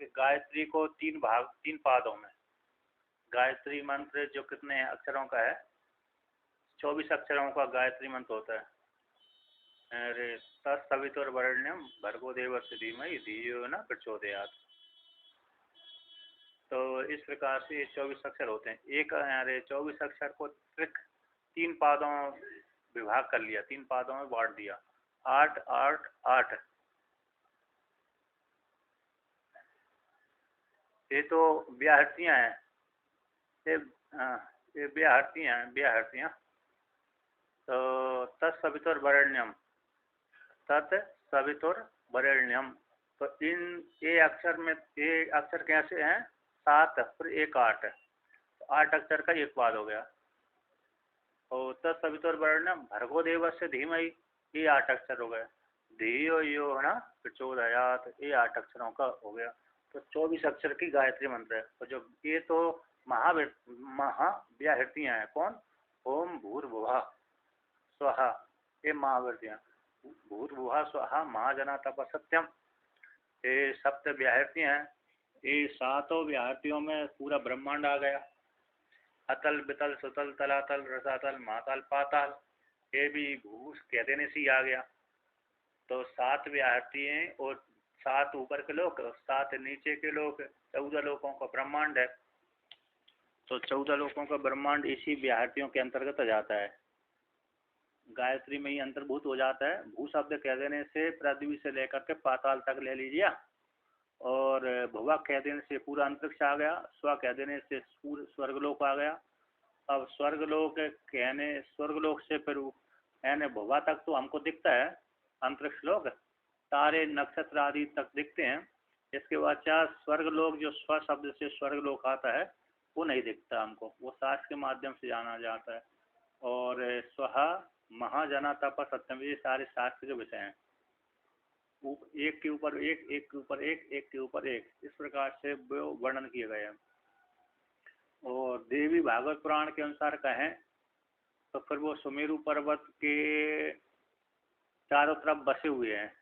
कि गायत्री को तीन पादों में, गायत्री मंत्र जो कितने अक्षरों का है, 24 अक्षरों का गायत्री मंत्र होता है। अरे तत्सवितुर्वरेण्यं भर्गो देवस्य धीमहि धियो न प्रचोदयात्। तो इस प्रकार से 24 अक्षर होते हैं। एक अरे 24 अक्षर को तीन पादों विभाग कर लिया, तीन पादों में बांट दिया। 8 8 8। ये तो व्याहृतियाँ हैं, ये व्याहृतियाँ। तो तत्सवितुर्वरेण्यम, तत्सवितुर्वरेण्यम। तो इन ये अक्षर कैसे हैं? 7 फिर 1 8, तो 8 अक्षर का एक पाद हो गया। और तत्सवितुर्वरेण्यम भर्गो देवस्य धीमहि, ये 8 अक्षर हो गए। धियो यो न प्रचोदयात्, ये 8 अक्षरों का हो गया। तो 24 अक्षर की गायत्री मंत्र है। तो जो ये तो महाव्याहृतियाँ हैं। कौन? ओम भूर्भुवः स्वहा, ये महाव्याहृतियाँ। भूर्भुवः स्वहा महाजना तपसत्यम, ये सप्त व्याहृतियाँ हैं। ये सातों व्याहृतियों में पूरा ब्रह्मांड आ गया। अतल बितल सुतल तलातल रसातल महातल पाताल, ये भी भूस कह देने से ही आ गया। तो 7 व्याहृतियाँ और 7 ऊपर के लोक, 7 नीचे के लोक, 14 लोकों का ब्रह्मांड है। तो 14 लोकों का ब्रह्मांड इसी व्याहृतियों के अंतर्गत आ जाता है, गायत्री में ही अंतर्भूत हो जाता है। भू शब्द कह देने से पृथ्वी से लेकर के पाताल तक ले लीजिए, और भुवा कह देने से पूरा अंतरिक्ष आ गया, स्व कह देने से स्वर्गलोक आ गया। अब स्वर्गलोक से फिर यानी भुवा तक तो हमको दिखता है अंतरिक्ष लोक, तारे नक्षत्र आदि तक दिखते हैं। इसके बाद स्वर्गलोक, जो स्व शब्द से स्वर्गलोक आता है, वो नहीं दिखता हमको, वो शास्त्र के माध्यम से जाना जाता है। और स्वहा महाजना तप सत्यम, ये सारे शास्त्र के विषय हैं। एक के ऊपर एक, एक के ऊपर एक, एक के ऊपर एक, इस प्रकार से वर्णन किए गए हैं। और देवी भागवत पुराण के अनुसार कहें तो फिर वो सुमेरु पर्वत के चारों तरफ बसे हुए हैं।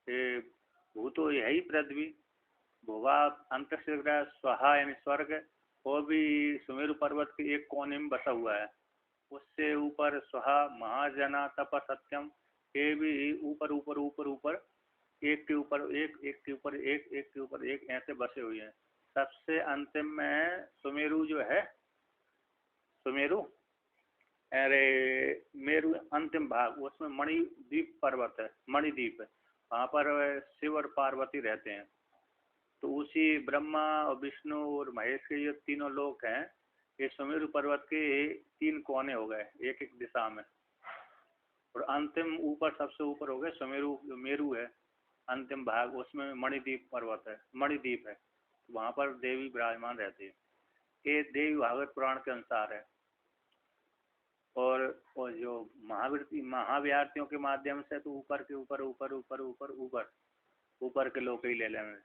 ये भू तो यही पृथ्वी, भुवा अंतरिक्ष ग्रह, स्वहा यानी स्वर्ग, वो भी सुमेरु पर्वत के एक कोने में बसा हुआ है। उससे ऊपर स्वहा महाजना तप सत्यम, ये भी ऊपर ऊपर ऊपर ऊपर, एक के ऊपर एक, एक के ऊपर एक, एक के ऊपर एक, ऐसे बसे हुए हैं। सबसे अंतिम में सुमेरु जो है, सुमेरु अरे मेरु अंतिम भाग, उसमें मणिद्वीप पर्वत है, मणिद्वीप है, वहाँ पर शिव और पार्वती रहते हैं। तो उसी ब्रह्मा और विष्णु और महेश के ये तीनों लोक हैं, ये सुमेरु पर्वत के 3 कोने हो गए, एक एक दिशा में। और अंतिम ऊपर, सबसे ऊपर हो गए सुमेरु, जो मेरु है अंतिम भाग, उसमें मणिद्वीप पर्वत है, मणिद्वीप है, तो वहाँ पर देवी विराजमान रहती है। ये देवी भागवत पुराण के अनुसार है। और जो महाव्याहृतियों के माध्यम से तो ऊपर के ऊपर ऊपर ऊपर ऊपर ऊपर ऊपर के लोग ही ले लेंगे,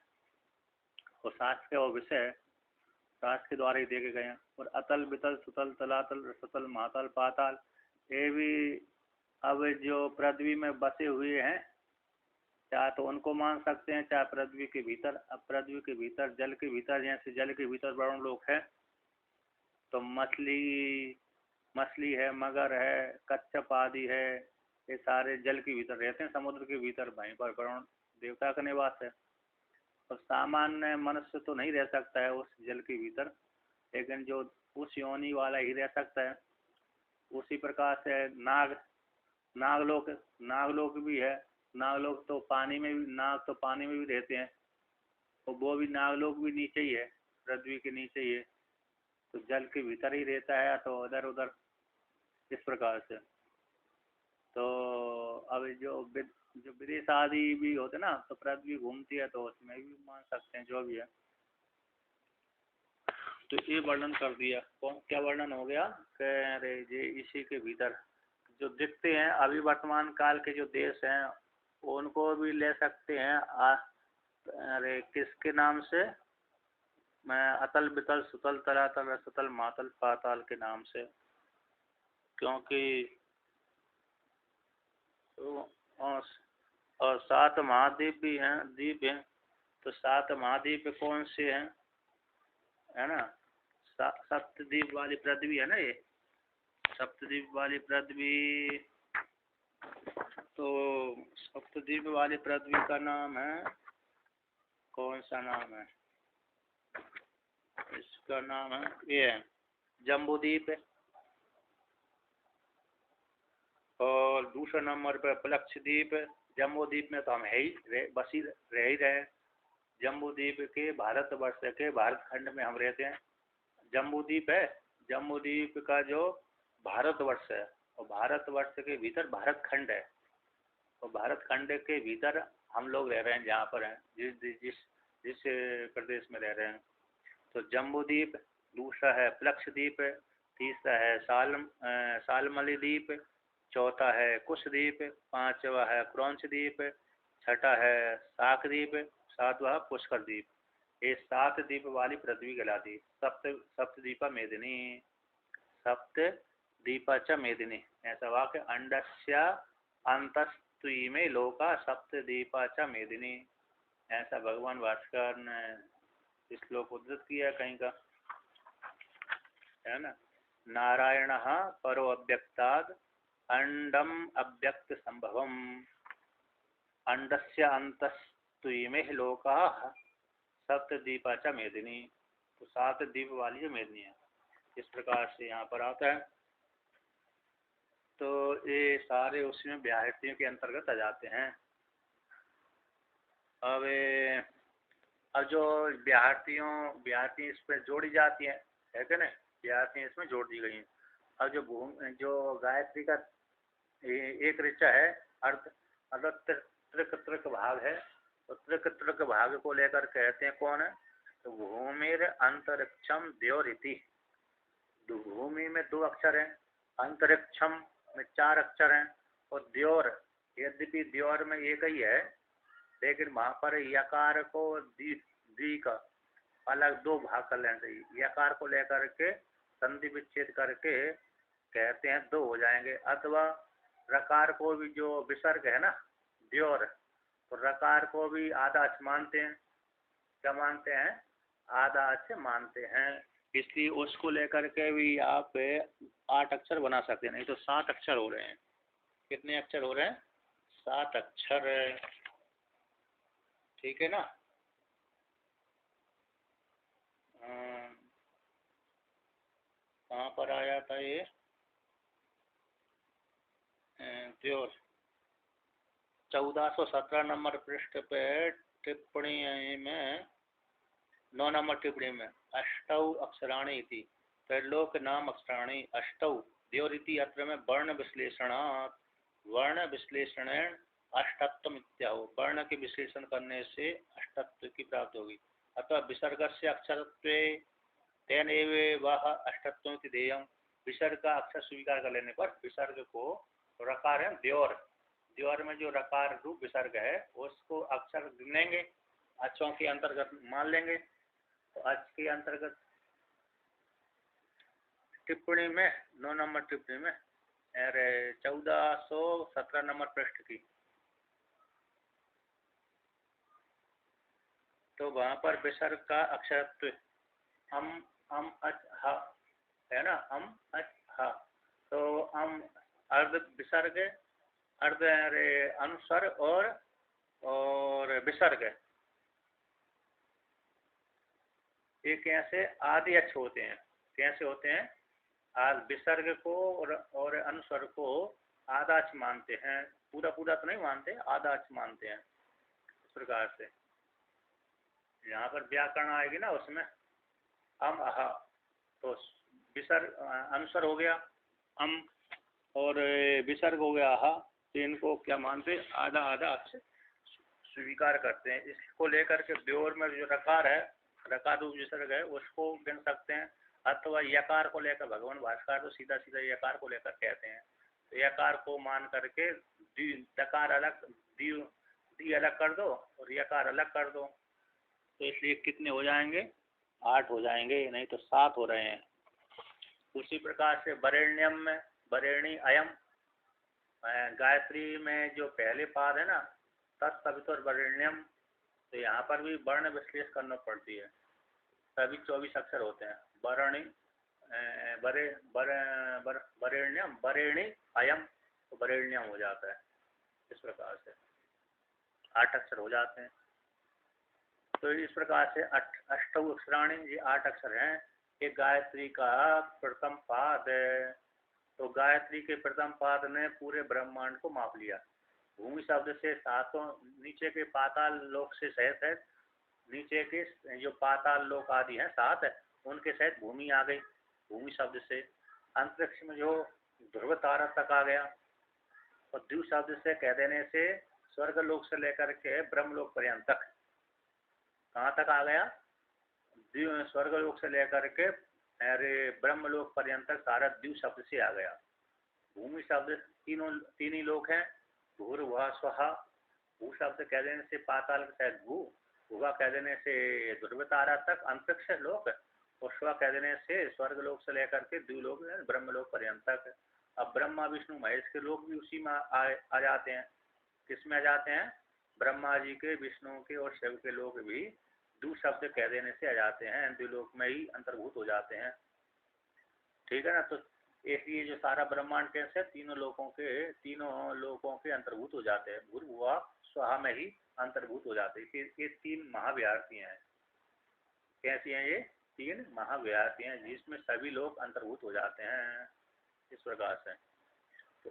और शास्त्र के वो विषय शास्त्र के द्वारा ही देखे गए हैं। और अतल बितल सुतल तलातल रसतल महातल पाताल, ये भी अब जो पृथ्वी में बसे हुए हैं, चाहे तो उनको मान सकते हैं, चाहे पृथ्वी के भीतर। अब पृथ्वी के भीतर, जल के भीतर, जैसे जल के भीतर वरुण लोक है, तो मछली है, मगर है, कच्छप आदि है, ये सारे जल के भीतर रहते हैं, समुद्र के भीतर। वहीं पर वरुण देवता का निवास है। और सामान्य मनुष्य तो नहीं रह सकता है उस जल के भीतर, लेकिन जो उस योनि वाला ही रह सकता है। उसी प्रकार से नागलोक भी है। नागलोक तो पानी में भी, नाग तो पानी में भी रहते हैं, और वो भी नागलोक भी नीचे ही है, पृथ्वी के नीचे ही है, तो जल के भीतर ही रहता है, तो उधर उधर इस प्रकार से। तो अब जो विदेश आदि भी होते ना, तो पृथ्वी घूमती है, तो उसमें भी मान सकते हैं, जो भी है। तो ये वर्णन कर दिया। कौन क्या वर्णन हो गया? कह रहे जी इसी के भीतर जो दिखते हैं अभी वर्तमान काल के जो देश हैं, उनको भी ले सकते हैं। अरे किसके नाम से? मैं अतल बितल सुतल तलातल रसतल मातल पाताल के नाम से, क्योंकि और 7 महाद्वीप भी हैं, द्वीप हैं। तो 7 महाद्वीप कौन से हैं, है ना? सप्तद्वीप वाली पृथ्वी है ना ये, सप्तद्वीप वाली पृथ्वी। तो सप्तद्वीप वाली पृथ्वी का नाम है, कौन सा नाम है इसका? नाम है ये जम्बूद्वीप है, और दूसरा नंबर पर प्लक्षद्वीप है। जम्बूद्वीप में तो हम है ही, बस ही रह ही रहे। जम्बूद्वीप के भारतवर्ष के भारत खंड में हम रहते हैं। जम्बूद्वीप है, जम्बूद्वीप का जो भारतवर्ष है, और भारतवर्ष के भीतर भारत खंड है, और भारत खंड के भीतर हम लोग रह रहे हैं, जहाँ पर हैं, जिस प्रदेश में रह रहे हैं। तो जम्बूद्वीप, दूसरा है प्लक्षद्वीप, तीसरा है सालमली द्वीप, चौथा है कुशद्वीप, पांचवा है क्रौंच द्वीप, छठा है शाकद्वीप, सातवां पुष्कर द्वीप। ये 7 द्वीप वाली पृथ्वी कहलाती। सप्तद्वीपा मेदिनी, सप्तद्वीपा च मेदिनी, ऐसा वाक्य। अंडस्य अंतस्तुई में लोका सप्तद्वीपा च मेदिनी, ऐसा भगवान भास्कर ने श्लोक उद्धृत किया कहीं का, है ना? नारायण परो अव्यक्ताद अंडम अव्यक्त संभवम, अंडस्य अंतस्तुई में लोका सप्तद्वीपा च मेदिनी। तो 7 द्वीप वाली जो मेदिनी है, इस प्रकार से यहाँ पर आता है। तो ये सारे उसमें व्याहृतियों के अंतर्गत आ जाते हैं। अब जो व्याहृति इस पर जोड़ी जाती है कि नहीं, व्याहृति इसमें जोड़ दी गई हैं। अब जो गायत्री का एक ऋचा है, त्रिक भाग है, तो त्रिक भाग को लेकर कहते हैं कौन है? तो भूमिर अंतरिक्षम द्योरिति। भूमि में 2 अक्षर हैं, अंतरिक्षम में 4 अक्षर हैं, और द्योर, यद्यपि द्योर में एक ही है, लेकिन वहां पर यकार को द्वि का अलग 2 भाग कर लेना चाहिए। यकार को लेकर के संधि विच्छेद करके कहते हैं 2 हो जाएंगे। अथवा रकार को भी, जो विसर्ग है ना द्योर, तो रकार को भी आदाच मानते हैं। क्या मानते हैं? आदाच मानते हैं। इसलिए उसको लेकर के भी आप 8 अक्षर बना सकते हैं, नहीं तो 7 अक्षर हो रहे हैं। कितने अक्षर हो रहे हैं? 7 अक्षर, ठीक है ना? कहाँ पर आया था ये? द्योर 1417 नंबर पृष्ठ पे टिप्पणी में 9 नंबर टिप्पणी में अष्टौ अक्षराणि इति त्रैलोक नाम अक्षराणि अष्टौ द्योरिति अत्र में वर्ण विश्लेषणात्, वर्ण विश्लेषणेन अष्टत्वम इत्याहो, वर्ण के विश्लेषण करने से अष्टत्व की प्राप्ति होगी। अतः विसर्गस्य अक्षरत्वे तेन एव वह अष्टत्वमिति ध्येयम्। विसर्ग का अक्षर स्वीकार कर लेने पर विसर्ग को, रकार है द्योर, द्योर में जो रकार रूप विसर्ग है उसको अक्षर गिनेंगे, अच्छों के अंतर्गत मान लेंगे। तो अच्छ के अंतर्गत टिप्पणी में 9 नंबर टिप्पणी में 1417 नंबर पृष्ठ की, तो वहां पर विसर्ग का अक्षरत्व अम अच हा है ना, अम अच हा। तो अम अर्ध विसर्ग, अर्ध अनुस्वर और विसर्ग, ये कैसे आदि अक्ष होते हैं? कैसे होते हैं? आज विसर्ग को और अनुस्वर को आदाच मानते हैं, पूरा पूरा तो नहीं मानते, आदाच मानते हैं। इस प्रकार से यहाँ पर व्याकरण आएगी ना, उसमें अम अहा, तो विसर्ग अनुस्वर हो गया अम, और विसर्ग हो गया अहा, तो इनको क्या मानते? आधा आधा अक्ष स्वीकार करते हैं। इसको लेकर के द्योर में जो रकार है, रकार रूप विसर्ग है, उसको गिन सकते हैं। अथवा यकार को लेकर भगवान भास्कर तो सीधा सीधा यकार को लेकर कहते हैं, तो यकार को मान करके दकार अलग, दी अलग कर दो और यकार अलग कर दो, तो इसलिए कितने हो जाएंगे? 8 हो जाएंगे, नहीं तो 7 हो रहे हैं। उसी प्रकार से वरेण्यम में वरेणी अयम, गायत्री में जो पहले पाद है ना, तत्सवितुर्वरेण्यम, तो यहाँ पर भी वर्ण विश्लेष करना पड़ती है। सभी 24 अक्षर होते हैं। वर्णी बरे बरेण्यम बरेणी अयम, तो बरेण्यम हो जाता है। इस प्रकार से 8 अक्षर हो जाते हैं। तो इस प्रकार से अष्टौ अक्षराणी, ये 8 अक्षर हैं। एक गायत्री का प्रथम पाद है। तो गायत्री के प्रथम पाद ने पूरे ब्रह्मांड को माप लिया। भूमि शब्द से सातों नीचे के पाताल लोक से सहित है, नीचे के जो पाताल लोक आदि हैं 7 है, उनके सहित भूमि आ गई। भूमि शब्द से अंतरिक्ष में जो ध्रुव तारा तक आ गया। और द्यू शब्द से कह देने से स्वर्ग लोक से लेकर के ब्रह्म लोक पर्यंत तक, कहाँ तक आ गया? स्वर्ग लोक से लेकर के अरे ब्रह्म लोक पर्यंत तक सारा द्यू शब्द से आ गया। भूमि शब्द तीन ही लोक हैं, भूर भुआ स्वाहा। भू शब्द कह देने से पाताल के साथ भू, भुआ कह देने से ध्रुव तारा तक अंतरिक्ष लोक, और स्व कह देने से स्वर्ग लोक से लेकर के द्व्यूलोक ब्रह्म लोक पर्यंत तक। अब ब्रह्मा विष्णु महेश के लोक भी उसी में आ जाते हैं। किस में आ जाते हैं? ब्रह्मा जी के, विष्णु के और शिव के लोक भी द्यू शब्द कह देने से आ जाते हैं, द्व्यूलोक में ही अंतर्भूत हो जाते हैं। ठीक है ना? तो इसलिए जो सारा ब्रह्मांड कैसे तीनों लोकों के अंतर्भूत हो जाते हैं। भूर भुआ स्वाहा में ही अंतर्भूत हो जाते हैं। ये 3 महाव्याहृतियां हैं। कैसी हैं ये? 3 महाव्याहृतियां हैं जिसमें सभी लोग अंतर्भूत हो जाते हैं। इस प्रकार से तो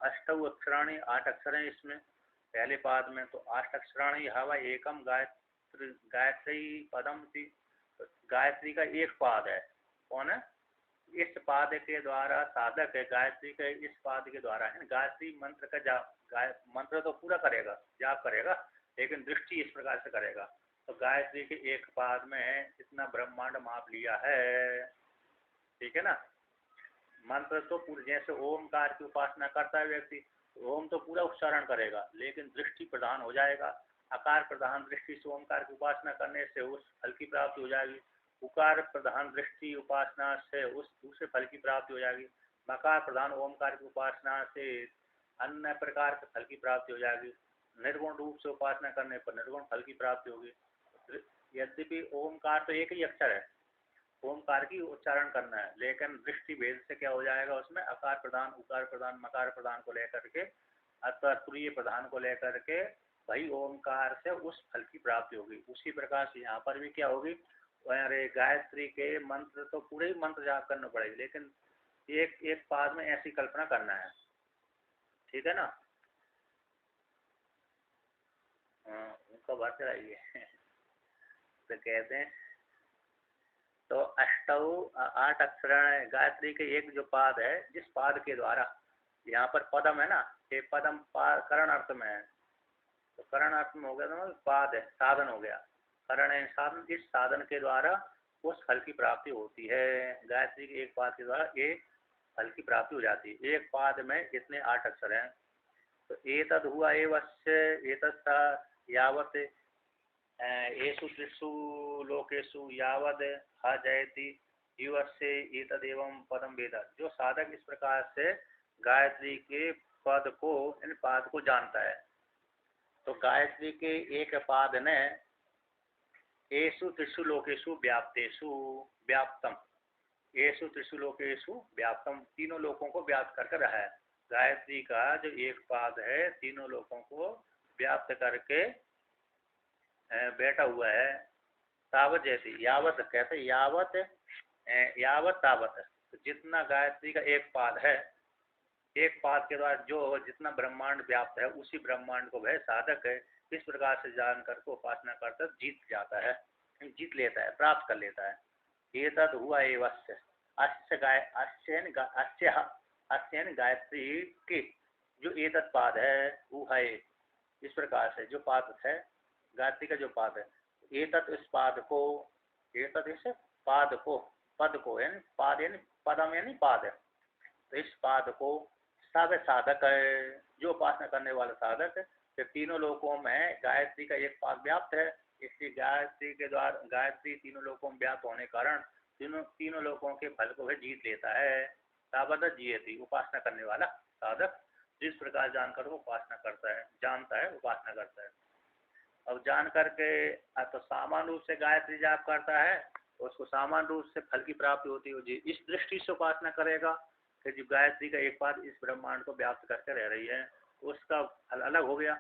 अष्टौ अक्षराणी, 8 अक्षर हैं इसमें पहले पाद में। तो 8 अक्षराणी हवा एकम गायत्री पदम थी। तो गायत्री का एक पाद है। कौन है? इस पाद के द्वारा साधक है। गायत्री के इस पाद के द्वारा है। गायत्री मंत्र का जाप, मंत्र तो पूरा करेगा, जाप करेगा, लेकिन दृष्टि इस प्रकार से करेगा। तो गायत्री के एक पाद में इतना ब्रह्मांड माप लिया है। ठीक है ना? मंत्र तो पूरे, जैसे ओमकार की उपासना करता है व्यक्ति, ओम तो पूरा उच्चारण करेगा, लेकिन दृष्टि प्रधान हो जाएगा। आकार प्रधान दृष्टि से ओमकार की उपासना करने से उस फल की प्राप्ति हो जाएगी। उकार प्रधान दृष्टि उपासना से उस दूसरे फल की प्राप्ति हो जाएगी। मकार प्रधान ओमकार की उपासना से अन्य प्रकार के फल की प्राप्ति हो जाएगी। निर्गुण रूप से उपासना करने पर निर्गुण फल की प्राप्ति होगी। यद्यपि ओमकार तो एक ही अक्षर है, ओमकार की उच्चारण करना है, लेकिन दृष्टि भेद से क्या हो जाएगा? उसमें अकार प्रधान, उकार प्रधान, मकार प्रधान को लेकर के अथवा तुरीय प्रधान को लेकर के भाई ओमकार से उस फल की प्राप्ति होगी। उसी प्रकार से यहाँ पर भी क्या होगी? अरे गायत्री के मंत्र तो पूरे ही मंत्र जाप करना पड़ेगा, लेकिन एक एक पाद में ऐसी कल्पना करना है। ठीक है ना? उनका बात कराइए। तो कहते हैं तो अष्टौ 8 अक्षर गायत्री के एक जो पाद है, जिस पाद के द्वारा, यहाँ पर पदम है ना, ये पदम करण अर्थ में है। तो करण अर्थ में हो गया तो पाद है, साधन हो गया। करण है साधन, इस साधन के द्वारा उस फल की प्राप्ति होती है। गायत्री के एक पाद के द्वारा एक फल की प्राप्ति हो जाती है। एक पाद में इतने 8 अक्षर हैं। तो एतद हुआ एवस्य एतत् यावत् येषु त्रिषु लोकेषु यावद ह जयति युवस्य एतदेवं पदम वेद। जो साधक इस प्रकार से गायत्री के पद को, इन पाद को जानता है, तो गायत्री के एक पाद ने येषु त्रिषु लोकेषु व्याप्तेषु व्याप्तम, येषु त्रिषु लोकेषु व्याप्तम, तीनों लोकों को व्याप्त करके रहा है। गायत्री का जो एक पाद है तीनों लोकों को व्याप्त करके बैठा हुआ है। तावत जैसी, यावत कहते यावत यावत तावत, तो जितना गायत्री का एक पाद है, एक पाद के द्वारा जो जितना ब्रह्मांड व्याप्त है, उसी ब्रह्मांड को वह साधक है इस प्रकार से जान करके उपासना करता जीत जाता है, जीत लेता है, प्राप्त कर लेता है। ये तद हुआ एवस्य अस्य गायत्री की जो एतत् पाद है वो है। इस प्रकार से जो पाद है गायत्री का जो पाद है, एतत् इस पाद को, एतत् इस पाद को, पद को यानी पाद यानी पदम यानी पाद है। तो इस पाद को सब साधक है, जो उपासना करने वाला साधक है। तो तीनों लोकों में गायत्री का एक पाद व्याप्त है, इसलिए गायत्री के द्वारा गायत्री तीनों लोकों में व्याप्त होने के कारण तीनों लोकों के फल को वह जीत लेता है। तावत जीयति, उपासना करने वाला साधक जिस प्रकार जानकर वो उपासना करता है, जानता है, उपासना करता है। अब जान करके तो सामान्य रूप से गायत्री जाप करता है तो उसको सामान्य रूप से फल की प्राप्ति होती है। जी इस दृष्टि से उपासना करेगा कि जो गायत्री का एक बार इस ब्रह्मांड को व्याप्त करके रह रही है, उसका फल अलग हो गया।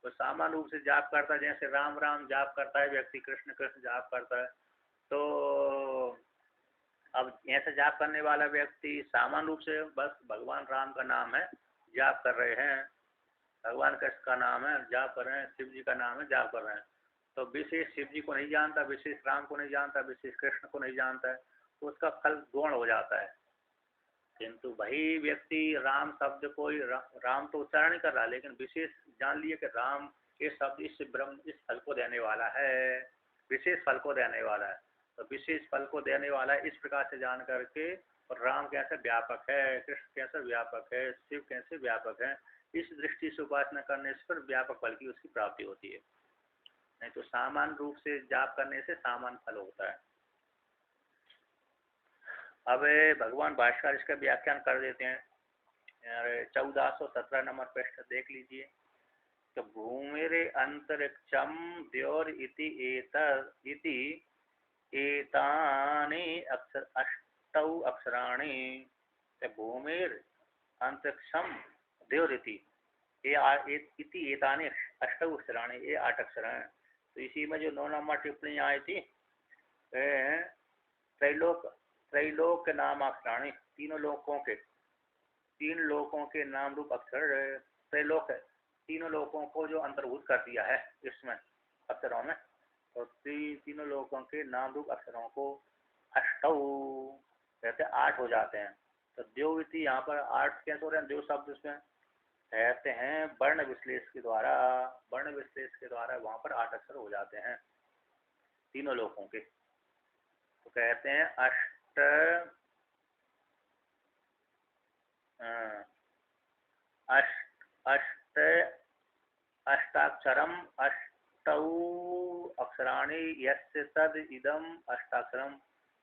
तो सामान्य रूप से जाप करता है, जैसे राम राम जाप करता है व्यक्ति, कृष्ण कृष्ण जाप करता है, तो अब ऐसे जाप करने वाला व्यक्ति सामान्य रूप से बस भगवान राम का नाम है जाप कर रहे हैं, भगवान कृष्ण का नाम है जाप कर रहे हैं, शिव जी का नाम है जाप कर रहे हैं, तो विशेष शिव जी को नहीं जानता, विशेष राम को नहीं जानता, विशेष कृष्ण को नहीं जानता है, तो उसका फल गौण हो जाता है। किंतु वही व्यक्ति राम शब्द को राम तो उच्चारण नहीं कर रहा, लेकिन विशेष जान लिए कि राम ये शब्द इस ब्रह्म इस फल को देने वाला है, विशेष फल को देने वाला है, तो विशेष फल को देने वाला है इस प्रकार से जान करके, और राम कैसे व्यापक है, कृष्ण कैसे व्यापक है, शिव कैसे व्यापक है, इस दृष्टि से उपासना करने से पर व्यापक फल की उसकी प्राप्ति होती है। नहीं तो सामान्य रूप से जाप करने से सामान्य फल होता है। अब भगवान भाष्कर इसका व्याख्यान कर देते हैं। 1417 नंबर पृष्ठ देख लीजिए। तो भूमिरे अंतरिक्षम द्योर इति एतानि अष्टौ अक्षराणि। भूमिर अंतरिक्षम द्योर इति एतानि अष्टौ अक्षराणि, ये 8 अक्षर हैं। तो इसी में जो 9 नंबर टिप्पणी आई थी, त्रैलोक नाम अक्षराणि, तीन लोकों के नाम रूप अक्षर त्रैलोक है, तीनों लोकों को जो अंतर्भूत कर दिया है इसमें अक्षरों में, तो तीनों लोकों के नाम रूप अक्षरों को अष्टौ कहते 8 हो जाते हैं। तो द्योविति यहाँ पर 8 कैसे हो रहे हैं, द्यो शब्द उसमें कहते हैं वर्ण विश्लेष के द्वारा वहाँ पर 8 अक्षर हो जाते हैं तीनों लोकों के। तो कहते हैं अष्टाक्षरम अष्टौ अक्षराणि यस्य तद इदम अष्टाक्षरम।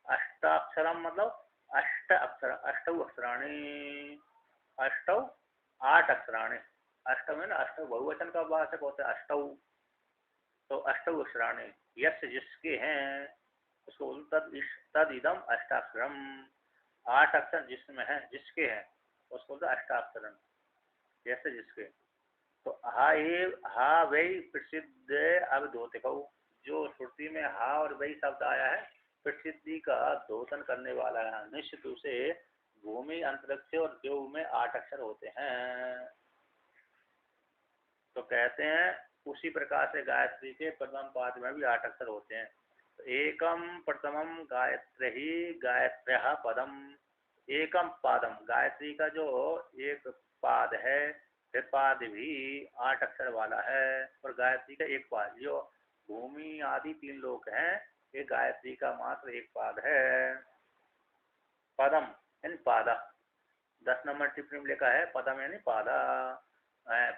अष्टाक्षरम मतलब 8 अक्षर, अष्टौ अक्षराणि, अष्टौ 8 अक्षराणि, अष्टौ में ना अष्टौ बहुवचन का वाचक होता है अष्टौ, तो अष्टौ अक्षराणि यस्य जिसके हैं उसको तद इदम अष्टाक्षरम, 8 अक्षर जिसमें है जिसके हैं उसको तो अष्टाक्षरम, जैसे जिसके। तो हा वही प्रसिद्ध अवधोत कहू, जो श्रुति में हा और वही शब्द आया है प्रसिद्धि का धोतन करने वाला है। निश्चित रूप से भूमि अंतरिक्ष और देव में 8 अक्षर होते हैं। तो कहते हैं उसी प्रकार से गायत्री के प्रथम पाद में भी 8 अक्षर होते हैं। तो एकम प्रथमम गायत्र्यः पदम, एकम पादम गायत्री का जो एक पाद है वह पाद भी 8 अक्षर वाला है, और गायत्री का एक पाद, जो भूमि आदि 3 लोक हैं ये गायत्री का मात्र एक पाद है। पदम यानी पादा, 10 नंबर टिप्पणी में लिखा है पदम यानी पादा,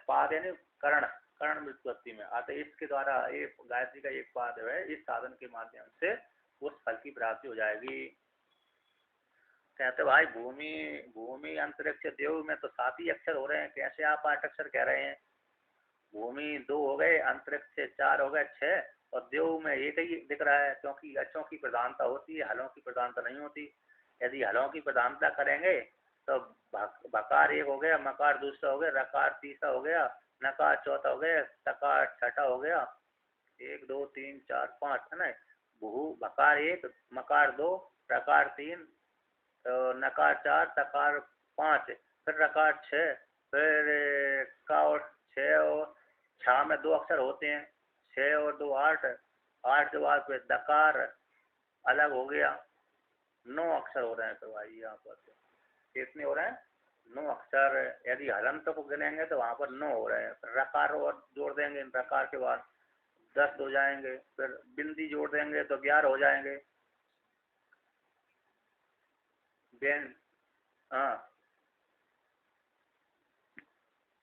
पाद यानी कर्ण, कर्ण व्युत्पत्ति में आता है। इसके द्वारा ये गायत्री का एक पाद है, इस साधन के माध्यम से उस फल की प्राप्ति हो जाएगी। कहते भाई भूमि अंतरिक्ष देव में तो 7 ही अक्षर हो रहे हैं, कैसे आप 8 अक्षर कह रहे हैं। भूमि 2 हो गए, अंतरिक्ष 4 हो गए, 6, और देव में एक ही दिख रहा है, क्योंकि अक्षरों की प्रधानता होती है, हलों की प्रधानता नहीं होती। यदि हलों की प्रधानता करेंगे तो बकार 1 हो गया, मकार दूसरा हो गया, रकार तीसरा हो गया, नकार चौथा हो गया, तकार छठा हो गया, 1 2 3 4 5 है ना। बकार 1, मकार 2, रकार 3, तो नकार 4, तकार 5, फिर रकार 6, फिर का और 6 और 6 में 2 अक्षर होते हैं, 6 और 2 8, 8 के बाद फिर दकार अलग हो गया, 9 अक्षर हो रहे हैं। तो भाई यहाँ पर कितने हो रहे हैं, 9 अक्षर। यदि हलंत को गिनेंगे तो वहाँ पर 9 हो रहे हैं, फिर रकार और जोड़ देंगे, रकार के बाद 10 हो जाएंगे, फिर बिंदी जोड़ देंगे तो 11 हो जाएंगे। हाँ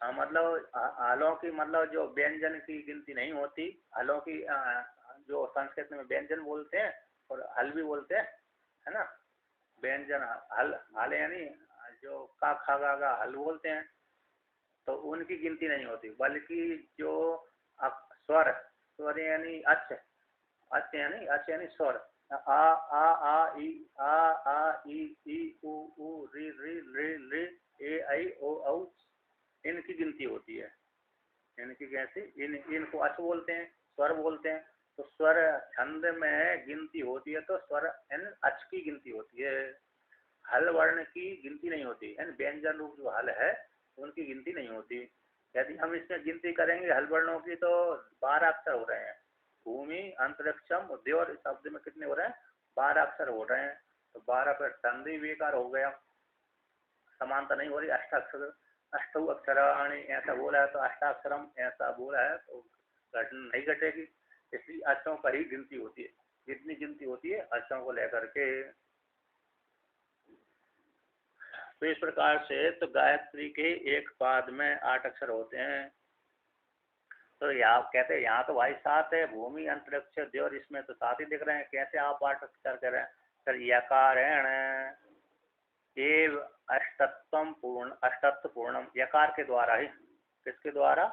हाँ, मतलब हलों की मतलब जो व्यंजन की गिनती नहीं होती, हलों की जो संस्कृत में व्यंजन बोलते हैं और हल भी बोलते हैं, है ना। व्यंजन हल, हल यानी जो का खा गा गा हल बोलते हैं, तो उनकी गिनती नहीं होती, बल्कि जो स्वर स्वर यानी अच्छ, अच्छ यानी स्वर। आ ई उ री री रे ले ए आई ओ औ, इनकी गिनती होती है। इनकी कैसे, इनको अच्छ बोलते हैं, स्वर बोलते हैं। तो स्वर छंद में गिनती होती है तो स्वर इन अच्छ की गिनती होती है। हल वर्ण की गिनती नहीं होती है, व्यंजन रूप जो हल है उनकी गिनती नहीं होती। यदि हम इसमें गिनती करेंगे हल वर्णों की तो 12 अक्षर हो रहे हैं। भूमि, अंतरिक्षम, उद्योग शब्द में कितने हो रहे हैं? 12 अक्षर हो रहे हैं। तो 12 पर संधि विकार हो गया, समानता नहीं हो रही। अष्टाक्षर, अष्टौ अक्षराणि ऐसा बोला है तो अष्टाक्षरम ऐसा बोला है तो घटना नहीं घटेगी। इसलिए अक्षरों पर ही गिनती होती है। जितनी गिनती होती है अक्षरों को लेकर के। तो इस प्रकार से तो गायत्री के एक पाद में 8 अक्षर होते हैं। तो यहाँ कहते हैं, यहाँ तो भाई 7 है, भूमि, अंतरिक्ष, द्योर, इसमें तो 7 ही दिख रहे हैं, कैसे आप 8 अक्षर कह रहे हैं? सर यकारेण एव अष्टत्व पूर्णम, यकार के द्वारा ही, किसके द्वारा?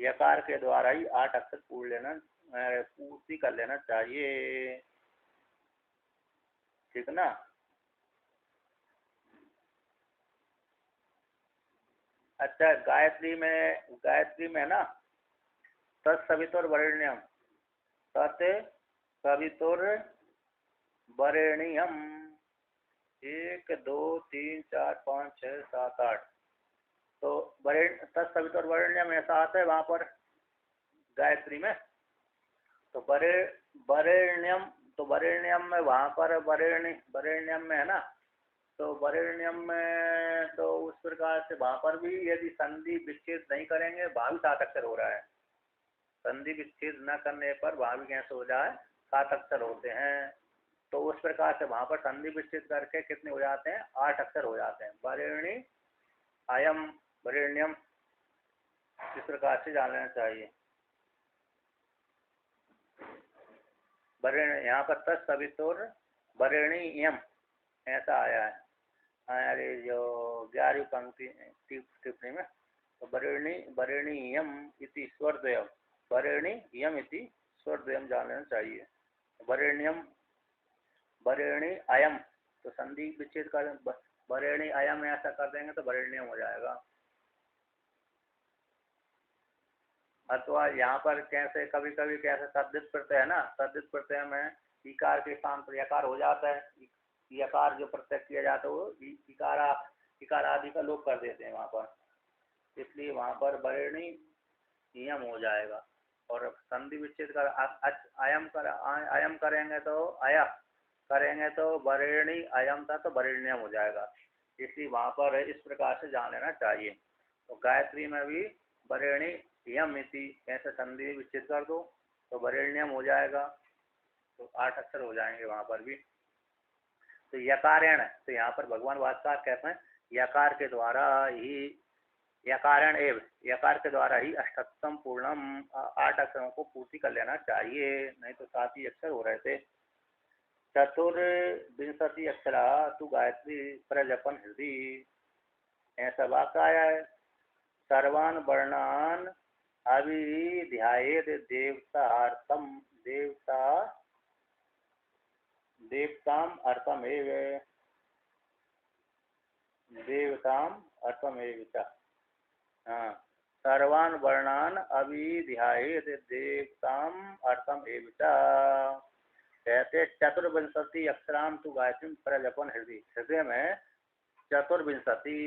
यकार के द्वारा ही 8 अक्षर पूर्ति कर लेना चाहिए, ठीक ना। अच्छा, गायत्री में ना तत्सवितुर्वरेण्यम, तत्सवितुर्वरेण्यम 1 2 3 4 5 6 7 8, तो तत्सवितुर्वरेण्यम ऐसा आता है वहां पर गायत्री में। तो वरेण्यम, तो वरेण्यम में वहां पर वरेण्यम में है ना, तो वरेण्यम में तो उस प्रकार से वहां पर भी यदि संधि विच्छेद नहीं करेंगे वहां भी 7 अक्षर हो रहा है। संधि विच्छेद न करने पर वहां भी कैसे हो जाए? 7 अक्षर होते हैं। तो उस प्रकार से वहां पर संधि विच्छेद करके कितने हो जाते हैं? 8 अक्षर हो जाते हैं। वरेणी अयम वरेण्यम, इस प्रकार से जान लेना चाहिए। वरेण्य यहाँ पर तत्सवितुर वरेण्यम ऐसा आया है हमारे जो 11वीं पंक्ति टिप्पणी में। तो वरेण्यम इति स्वरद्वयम, वरेण्यम इति स्वरद्वयम जान लेना चाहिए। वरेण्यम, वरेणी अयम, तो संधि विच्छेद कर वरेणी अयम ऐसा कर देंगे तो वरेण्यम हो जाएगा। अथवा यहाँ पर कैसे कभी कभी कैसे तद्धित प्रत्यय है ना, तद्धित प्रत्यय में इकार के स्थान पर यकार हो जाता है। यकार जो प्रत्यय किया जाता है वो इकार आदि का लोप कर देते हैं वहाँ पर, इसलिए वहाँ पर वरेणी नियम हो जाएगा। और संधि विच्छेद कर अयम करेंगे तो अया करेंगे तो वरेणी अयम था तो वरेण्यम हो जाएगा, इसलिए वहाँ पर इस प्रकार से जान लेना चाहिए। तो गायत्री में भी वरेणी यम इति ऐसे संधि विच्छेद कर दो तो वरेण्यम हो जाएगा, तो 8 अक्षर हो जाएंगे वहां पर भी। तो यकारेण, तो यहाँ पर भगवान वास्तव कहते हैं यकार के द्वारा ही, यकारेण एव, यकार के द्वारा ही अष्टम पूर्णम 8 अक्षरों को पूर्ति कर लेना चाहिए, नहीं तो 7 ही अक्षर हो रहे थे। चतुर्विंशति अक्षरा तु गायत्री प्रजपन हृदय, ऐसा वाक्य आया है। सर्वान वर्णान अभिध्यायेत देवताम अर्थमेव च। हाँ, सर्वान वर्णान अभिध्यायेत देवताम अर्थमेव च। कहते चतुर्विंशति अक्षराम तु गायत्री प्रजपन हृदय, हृदय में चतुर्विंशति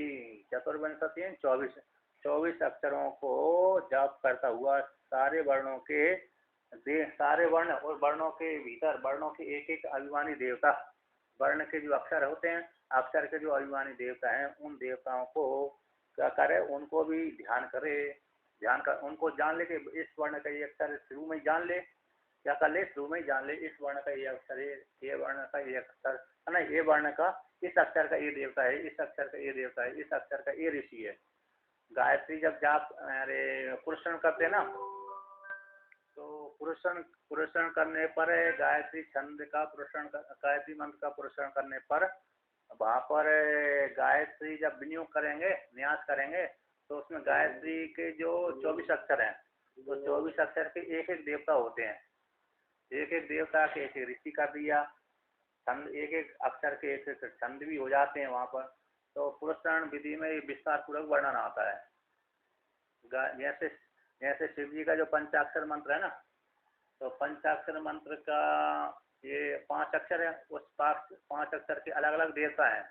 24 अक्षरों को जाप करता हुआ सारे वर्णों के सारे वर्ण और वर्णों के भीतर वर्णों के एक एक अभिमानी देवता, वर्ण के जो अक्षर होते हैं, अक्षर के जो अभिमानी देवता हैं, उन देवताओं को क्या करे? उनको भी ध्यान करे, उनको जान ले कि इस वर्ण का ये अक्षर शुरू में जान ले, क्या कर ले? शुरू में जान ले इस वर्ण का ये अक्षर है, ये वर्ण का ये अक्षर है ना, ये वर्ण का इस अक्षर का ये देवता है, इस अक्षर का ये देवता है, इस अक्षर का ये ऋषि है। गायत्री जब जाप पुरुषण करते हैं ना, तो पुरुषण करने पर गायत्री छंद का गायत्री मंत्र का पुरुषण करने पर वहाँ पर गायत्री जब विनियोग करेंगे, न्यास करेंगे, तो उसमें गायत्री के जो 24 अक्षर हैं तो 24 अक्षर के एक एक देवता होते हैं, एक एक देवता के एक एक ऋषि कर दिया, छंद एक एक अक्षर के एक एक छंद भी हो जाते हैं वहाँ पर। तो पुरस्कार विधि में विस्तार पूर्वक वर्णन आता है। जैसे जैसे शिव जी का जो पंचाक्षर मंत्र है ना, तो पंचाक्षर मंत्र का ये 5 अक्षर है, उस 5 अक्षर के अलग अलग देवता हैं।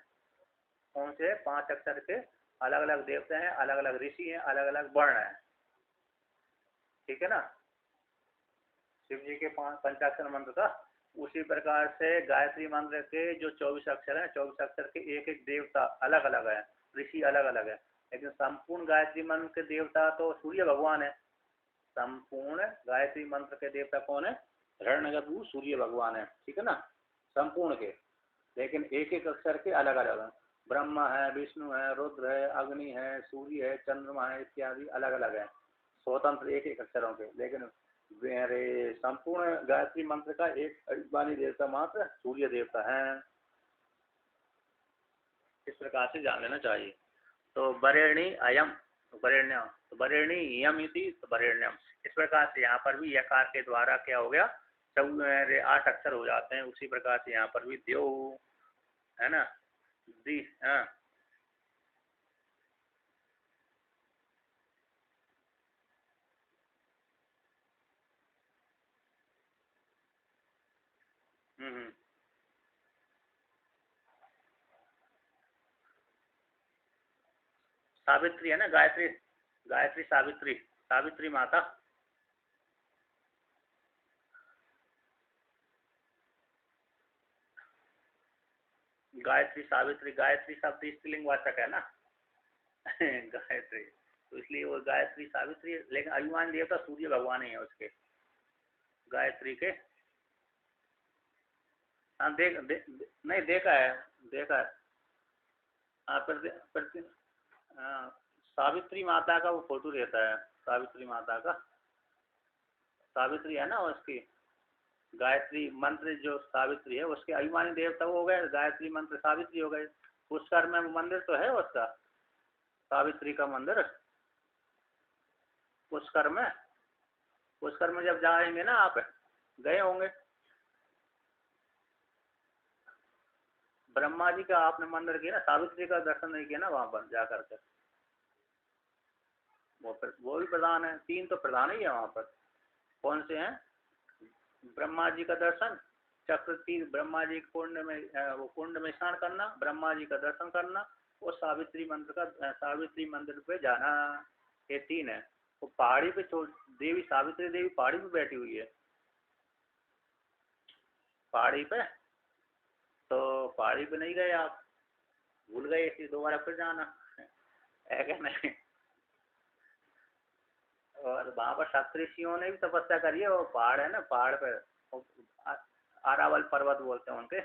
कौन से 5 अक्षर के अलग अलग देवता हैं, अलग अलग ऋषि हैं, अलग अलग वर्ण हैं, ठीक है ना, शिव जी के पंचाक्षर मंत्र का। उसी प्रकार से गायत्री मंत्र के जो 24 अक्षर हैं, 24 अक्षर के एक एक देवता अलग अलग है, ऋषि अलग अलग है, लेकिन संपूर्ण गायत्री मंत्र के देवता तो सूर्य भगवान है। संपूर्ण गायत्री मंत्र के देवता कौन है? हिरण्यगर्भ सूर्य भगवान है, ठीक है ना, संपूर्ण के। लेकिन एक एक अक्षर के अलग अलग हैं, ब्रह्मा है, विष्णु है, रुद्र है, अग्नि है, सूर्य है, चंद्रमा है, इत्यादि अलग अलग है, स्वतंत्र एक एक अक्षरों के। लेकिन मेरे संपूर्ण गायत्री मंत्र का एक अभिमानी देवता मात्र सूर्य देवता है। इस प्रकार से जान लेना चाहिए। तो बरेणी अयम, बरेण्यम, तो बरेणी यम इति बरेण्यम। इस प्रकार से यहाँ पर भी यकार के द्वारा क्या हो गया, 8 अक्षर हो जाते हैं। उसी प्रकार से यहाँ पर भी द्यो है ना, दी, हाँ सावित्री है ना, गायत्री, गायत्री सावित्री, सावित्री माता। गायत्री सावित्री, गायत्री शब्द स्त्रीलिंग वाचक है ना गायत्री, तो इसलिए वो गायत्री सावित्री, लेकिन अभिमान देवता सूर्य भगवान ही है उसके, गायत्री के। हाँ नहीं देखा है, देखा है। हाँ हाँ, सावित्री माता का वो फोटो रहता है, सावित्री माता का, सावित्री है ना उसकी, गायत्री मंत्र जो सावित्री है उसके अभिमानी देवता वो हो गए, गायत्री मंत्र सावित्री हो गए। पुष्कर में मंदिर तो है उसका, सावित्री का मंदिर पुष्कर में। पुष्कर में जब जाएंगे ना आप, गए होंगे, ब्रह्मा जी का आपने मंदिर किया ना, सावित्री का दर्शन नहीं किया ना वहां पर जा करके। वो भी प्रधान है, 3 तो प्रधान ही है वहां पर। कौन से हैं? ब्रह्मा जी का दर्शन, चक्र तीर, ब्रह्मा जी कुंड में वो कुंड में स्नान करना, ब्रह्मा जी का दर्शन करना, और सावित्री मंत्र का सावित्री मंदिर पे जाना, ये 3 है। वो पहाड़ी पे देवी सावित्री देवी पहाड़ी पे बैठी हुई है, पहाड़ी पे। तो पहाड़ी पे नहीं गए आप, भूल गए, इसलिए दोबारा फिर जाना है क्या नहीं। और वहां पर सप्तऋषियों ने भी तपस्या करी है, वो पहाड़ है ना, पहाड़ पे आरावल पर्वत बोलते हैं उनके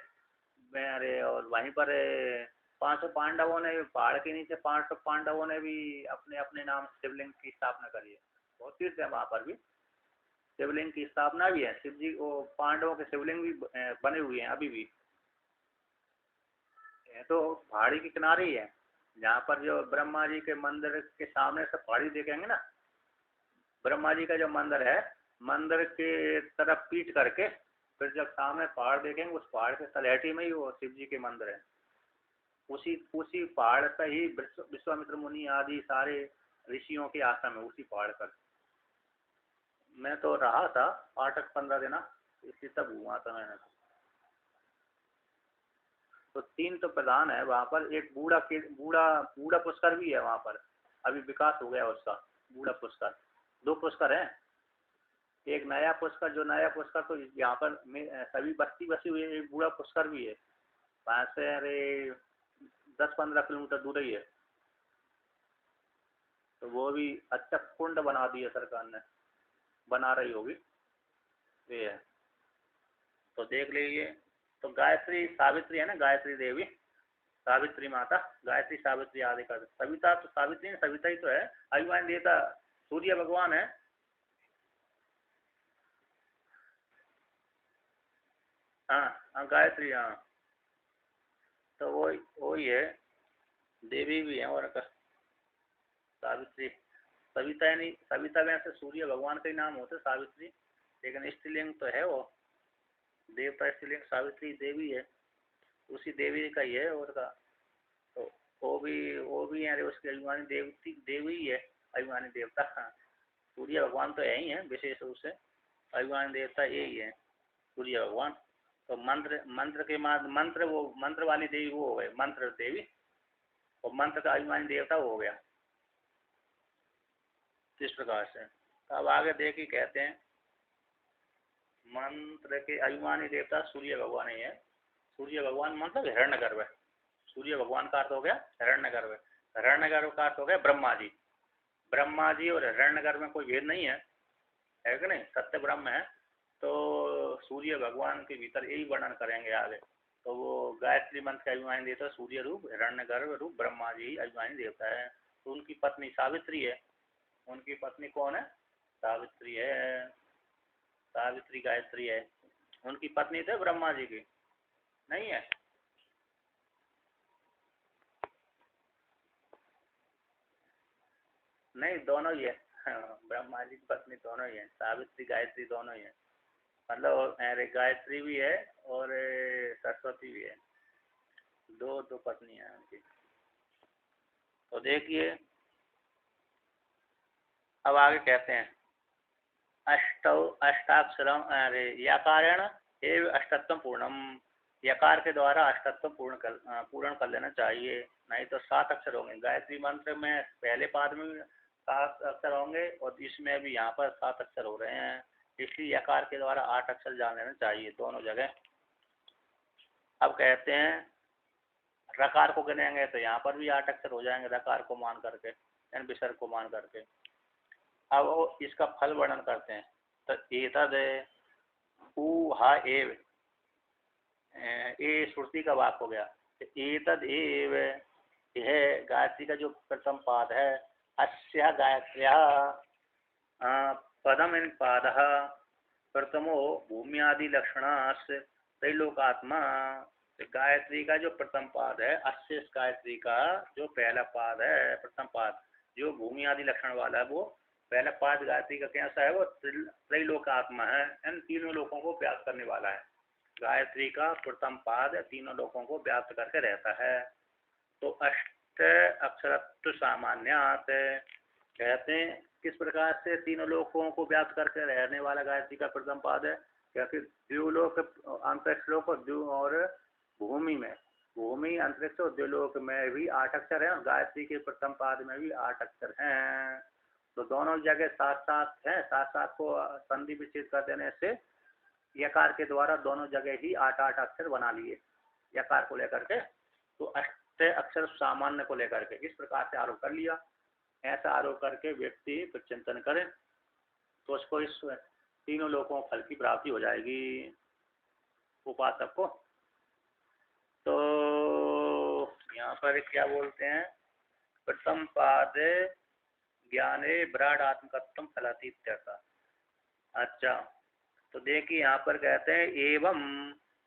मेरे। और वहीं पर 500 पांडवों ने पहाड़ के नीचे, 500 पांडवों ने भी अपने अपने नाम शिवलिंग की स्थापना करी है। बहुत तीर्थ है वहां पर भी, शिवलिंग की स्थापना भी है। शिव जी वो पांडवों के शिवलिंग भी बने हुए हैं अभी भी। ये तो पहाड़ी के किनारे ही है, जहाँ पर जो ब्रह्मा जी के मंदिर के सामने से पहाड़ी देखेंगे ना, ब्रह्मा जी का जो मंदिर है, मंदिर के तरफ पीट करके फिर जब सामने पहाड़ देखेंगे, उस पहाड़ के तलहटी में ही वो शिव जी के मंदिर है। उसी उसी पहाड़ पर ही विश्वामित्र मुनि आदि सारे ऋषियों के आश्रम है, उसी पहाड़ पर। मैं तो रहा था 8-15 दिन, इसलिए तब हुआ था मैंने। तो 3 तो प्रधान है वहाँ पर। एक बूढ़ा के बूढ़ा पुष्कर भी है वहाँ पर, अभी विकास हो गया उसका, बूढ़ा पुष्कर। 2 पुष्कर है, एक नया पुष्कर, जो नया पुष्कर तो यहाँ पर सभी बस्ती बसी हुई है, एक बूढ़ा पुष्कर भी है वहाँ से, अरे 10-15 किलोमीटर दूर ही है। तो वो भी अच्छा कुंड बना दिया सरकार ने, बना रही होगी, ये है। तो देख लीजिए। तो गायत्री सावित्री है ना, गायत्री देवी, सावित्री माता, गायत्री सावित्री आदि का सविता, तो सावित्री सविता ही तो है, अभिमान देता सूर्य भगवान है। हाँ हाँ गायत्री, हाँ। तो वही वही है, देवी भी है और सावित्री। सविता यानी सविता वैसे सूर्य भगवान का ही नाम होता है, सावित्री, लेकिन स्त्रीलिंग तो है वो, देवता स्त्रीलिंग सावित्री देवी है, उसी देवी का ही है और का। तो वो भी यानी उसकी अभिमानी देवती देवी ही है, अभिमानी देवता। हाँ, सूर्य भगवान तो है ही है विशेष रूप से, अभिमानी देवता यही है सूर्य भगवान। तो मंत्र मंत्र के मंत्र वो मंत्र वाली देवी वो हो गए मंत्र देवी, और मंत्र का अभिमानी देवता वो हो गया। इस प्रकार से अब आगे देखिए कहते हैं मंत्र के अभिमानी देवता सूर्य भगवान ही है। सूर्य भगवान मतलब हिरण्यगर्भ है। सूर्य भगवान का अर्थ हो गया हिरण्यगर्भ, हिरण्यगर्भ का अर्थ हो गया ब्रह्मा जी। ब्रह्मा जी और हिरण्यगर्भ में कोई भेद नहीं है कि नहीं, सत्य ब्रह्म है। तो सूर्य भगवान के भीतर यही वर्णन करेंगे आगे। तो वो गायत्री मंत्र का अभिमानी देवता सूर्य रूप हिरण्यगर्भ रूप ब्रह्मा जी अभिमानी देवता है। तो उनकी पत्नी सावित्री है। उनकी पत्नी कौन है? सावित्री है, सावित्री गायत्री है। उनकी पत्नी थे ब्रह्मा जी की, नहीं है? नहीं, दोनों ही है। हाँ, ब्रह्मा जी की पत्नी दोनों ही है, सावित्री गायत्री दोनों ही है। मतलब अरे गायत्री भी है और सरस्वती भी है, दो दो पत्नी है उनकी। तो देखिए अब आगे कहते हैं अष्टाक्षरम अरे यकारेण एव अष्टत्वम पूर्णम। यकार के द्वारा अष्टत्व पूर्ण कर लेना चाहिए, नहीं तो 7 अक्षर होंगे। गायत्री मंत्र में पहले पाद में 7 अक्षर होंगे और इसमें भी यहाँ पर 7 अक्षर हो रहे हैं, इसलिए यकार के द्वारा 8 अक्षर जान लेना चाहिए दोनों जगह। अब कहते हैं रकार को गिनेंगे तो यहाँ पर भी 8 अक्षर हो जाएंगे, रकार को मान करके यानी विसर्ग को मान करके। अब वो इसका फल वर्णन करते हैं। तो एतद उ हा एव, ये श्रुति का वाक्य हो गया। एतद एव, यह गायत्री का जो प्रथम पाद है, अस्या गायत्र्या पदम इन पाद प्रथमो भूम्यादि लक्षणास त्रैलोकात्मा। गायत्री का जो प्रथम पाद है, अस्या गायत्री का जो पहला पाद है, प्रथम पाद जो भूमि आदि लक्षण वाला है, वो पहला पाद गायत्री का कैसा है? वो त्रैलोकात्मा है, इन तीनों लोगों को व्याप्त करने वाला है। गायत्री का प्रथम पाद तीनों लोगों को व्याप्त करके रहता है। तो अष्ट अक्षरत्व सामान्यात, कहते हैं किस प्रकार से तीनों लोगों को व्याप्त करके रहने वाला गायत्री का प्रथम पाद है? क्योंकि द्व्युलोक अंतरिक्ष लोक और भूमि में, भूमि अंतरिक्ष और द्व्युलोक में भी 8 अक्षर हैं और गायत्री के प्रथम पाद में भी 8 अक्षर हैं। तो दोनों जगह 7-7 है, 7-7 को संधि विच्छेद कर देने से यकार के द्वारा दोनों जगह ही 8-8 अक्षर बना लिए यकार को लेकर के। तो अष्ट अक्षर सामान्य को लेकर के इस प्रकार से आरोप कर लिया। ऐसा आरोप करके व्यक्ति कुछ चिंतन करे तो उसको इस तीनों लोगों फल की प्राप्ति हो जाएगी उपासक को। तो यहाँ पर क्या बोलते हैं? प्रथम पाद ज्ञाने विराट आत्मकत्व फलातीत्यर्थ। अच्छा, तो देखिए यहाँ पर कहते हैं एवं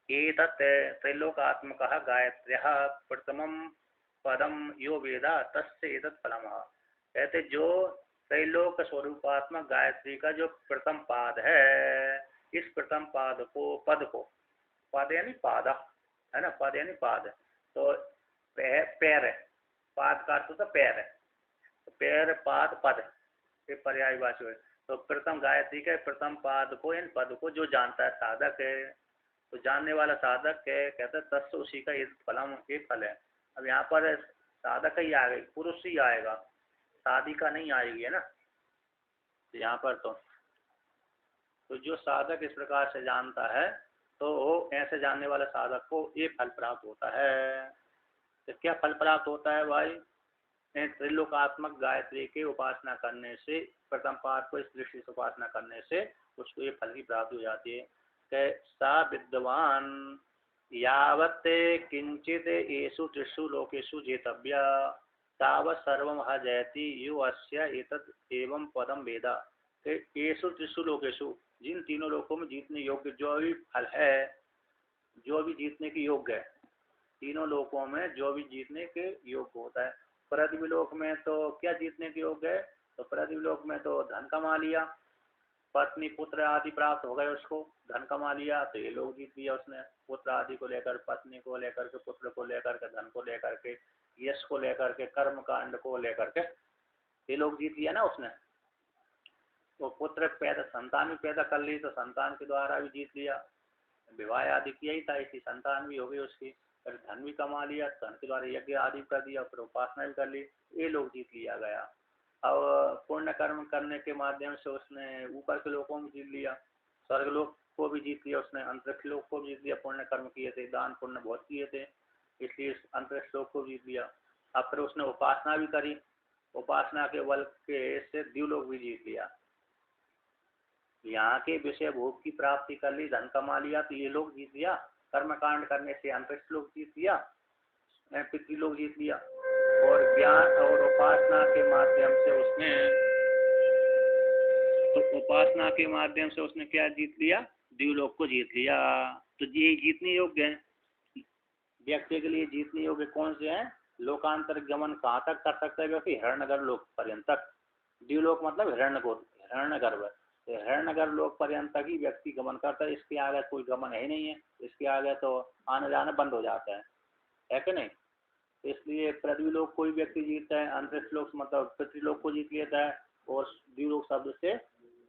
एतत् त्रैलोकात्मक गायत्र्यः प्रथमम पदम यो वेदा तस्य एतत् फलम। कहते जो त्रैलोक स्वरूपात्मक गायत्री का जो प्रथम पाद है, इस प्रथम पाद को पद यानी पादा है ना, पद यानी पाद, तो पैर है, पाद का अर्थ तो पैर है, तो पैर पाद पद ये पर्यायवाची है। तो प्रथम गायत्री के प्रथम पाद को इन पद को जो जानता है साधक है, तो जानने वाला साधक है, कहते हैं तस्य उसी का एक फलम एक फल है। अब यहाँ पर साधक ही आएगा, पुरुष ही आएगा, साधिका नहीं आएगी है ना। तो यहाँ पर तो जो साधक इस प्रकार से जानता है तो ऐसे जानने वाले साधक को ये फल प्राप्त होता है। तो क्या फल प्राप्त होता है भाई? त्रिलोकात्मक गायत्री की उपासना करने से, प्रथम पाद को इस दृष्टि से उपासना करने से उसको ये फल की प्राप्ति हो जाती है कि सा विद्वान यावत् किंचित येषु त्रिषु लोकेषु जेतव्य तावत् सर्वं जयति यो अस्य एतत् एवं पदम वेदा। येषु त्रिषु लोकेषु, जिन तीनों लोकों में जीतने योग्य जो भी फल है, जो भी जीतने के योग्य है, तीनों लोकों में जो भी जीतने के योग्य होता है। पृथ्वी लोक में तो क्या जीतने के योग्य है? तो पृथ्वी लोक में तो धन कमा लिया, पत्नी पुत्र आदि प्राप्त हो गए, उसको धन कमा लिया, तो ये लोग जीत लिया उसने। पुत्र आदि को लेकर, पत्नी को लेकर के, पुत्र को लेकर के, धन को लेकर के, यश को लेकर के, कर्म कांड को लेकर के, ये लोग जीत लिया ना उसने। तो पुत्र पैदा, संतान भी पैदा कर ली, तो संतान के द्वारा भी जीत लिया। विवाह आदि किया ही था, इसी संतान भी हो गई उसकी। फिर धन भी कमा लिया, धन के द्वारा यज्ञ आदि कर दिया, फिर उपासना भी कर ली, ये लोग जीत लिया गया। अब पुण्य कर्म करने के माध्यम से उसने ऊपर के लोगों को जीत लिया, स्वर्ग लोक को भी जीत लिया उसने, अंतरिक्ष लोक को भी जीत लिया। पुण्य कर्म किए थे, दान पुण्य बहुत किए थे, इसलिए अंतरिक्ष लोक को जीत लिया। अब फिर उसने उपासना भी करी, उपासना के बल के से द्युलोक भी जीत लिया। यहाँ के विषय भोग की प्राप्ति कर ली, धन कमा लिया, तो ये लोग जीत लिया। कर्म कांड करने से अंतरिक्ष लोक जीत लिया, पितृलोक जीत लिया। और ज्ञान और उपासना के माध्यम से उसने, तो उपासना के माध्यम से उसने क्या जीत लिया? द्युलोक को जीत लिया। तो ये जीतने योग्य है व्यक्ति के लिए। जीतने योग्य कौन से हैं? लोकांतर गमन कहाँ तक कर सकता है व्यक्ति? हिरण्यगर लोक पर्यंत तक। द्युलोक मतलब हिरण्यगर्भ, तो हिरण्यगर्भ लोक पर्यंत तक ही व्यक्ति गमन करता है, इसके आगे कोई गमन है ही नहीं है, इसके आगे तो आने जाना बंद हो जाता है कि नहीं? इसलिए पृथ्वी लोक कोई व्यक्ति जीतता है, अंतरिक्ष लोक मतलब पितृलोक को जीत लेता है, और द्युलोक शब्द से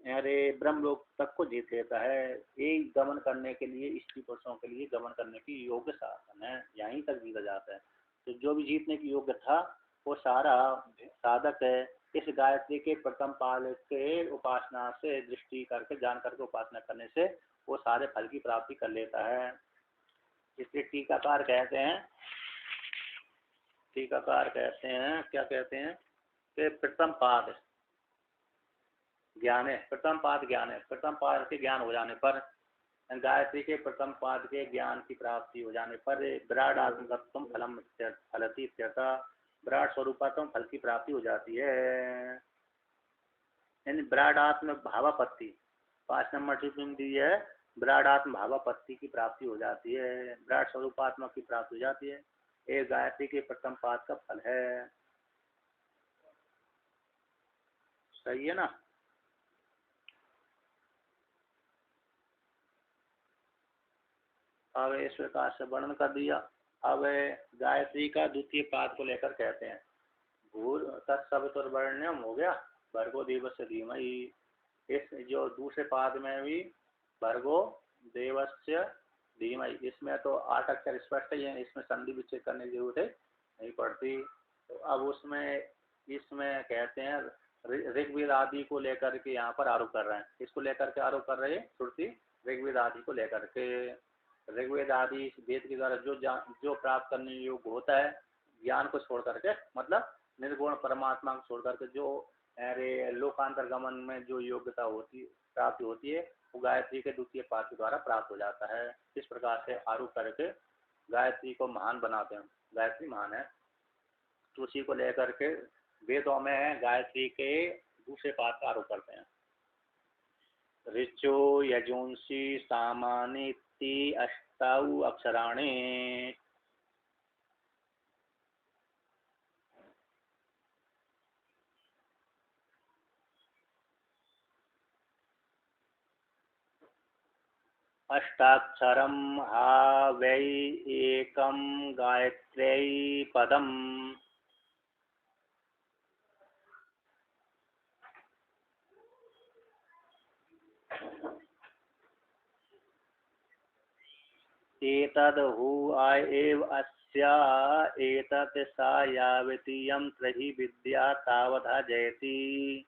अरे ब्रह्मलोक तक को जीत लेता है। ये गमन करने के लिए, स्त्री पुरुषों के लिए गमन करने की योग्य साधन है, यहीं तक जीता जाता है। तो जो भी जीतने की योग्य था वो सारा साधक है। इस गायत्री के प्रथम पाद के उपासना से दृष्टि करके, जान करके उपासना करने से वो सारे फल की प्राप्ति कर लेता है। इसलिए टीकाकार कहते हैं, क्या कहते हैं कि प्रथम पाद ज्ञान है, प्रथम पाद ज्ञान है। प्रथम पाद के ज्ञान हो जाने पर, गायत्री के प्रथम पाद के ज्ञान की प्राप्ति हो जाने पर विराट आत्मतत्व फलम फलती इत्यर्था, विराट स्वरूपतम फल की प्राप्ति हो जाती है। यानी विराट आत्म भावापत्ति 5 नंबर टिप्पणी में दी है, विराट आत्म भावापत्ति की प्राप्ति हो जाती है, विराट स्वरूपात्मा की प्राप्ति हो जाती है। ये गायत्री के प्रथम पाद का फल है। सही है ना? अब इस प्रकार से वर्णन कर दिया। अब गायत्री का द्वितीय पाद को लेकर कहते हैं, भूर तत्सवितुर्वरेण्यम हो गया, भर्गो देवस्य धीमहि। इस जो दूसरे पाद में भी भर्गो देवस्य धीमहि, इसमें तो 8 अक्षर स्पष्ट ही है, इसमें संधि विच्छेद करने की जरूरत है नहीं पड़ती। तो अब इसमें कहते हैं ऋग्वेद आदि को लेकर के यहाँ पर आरोप कर रहे हैं। इसको लेकर के आरोप कर रहे हैं श्रुति, ऋग्वेद आदि को लेकर के। ऋग्वेद आदि वेद के द्वारा जो प्राप्त करने योग्य होता है, ज्ञान को छोड़ करके, मतलब निर्गुण परमात्मा को छोड़ करके जो लोकांतर गमन में जो योग्यता होती, प्राप्ति होती है, वो गायत्री के द्वितीय पाद के द्वारा प्राप्त हो जाता है। इस प्रकार से आरोप करके गायत्री को महान बनाते हैं। गायत्री महान है, तो उसी को लेकर के वेदों में गायत्री के दूसरे पाद का आरोप करते हैं। ऋचो यजुंसी सामानीति अष्टाउ अक्षराणि, अष्टाक्षरम हा वै एकम गायत्र्यै पदम। एतद् हु आय एव अस्या एतत् सा यावतीयं त्रयी विद्या तावथा जयति।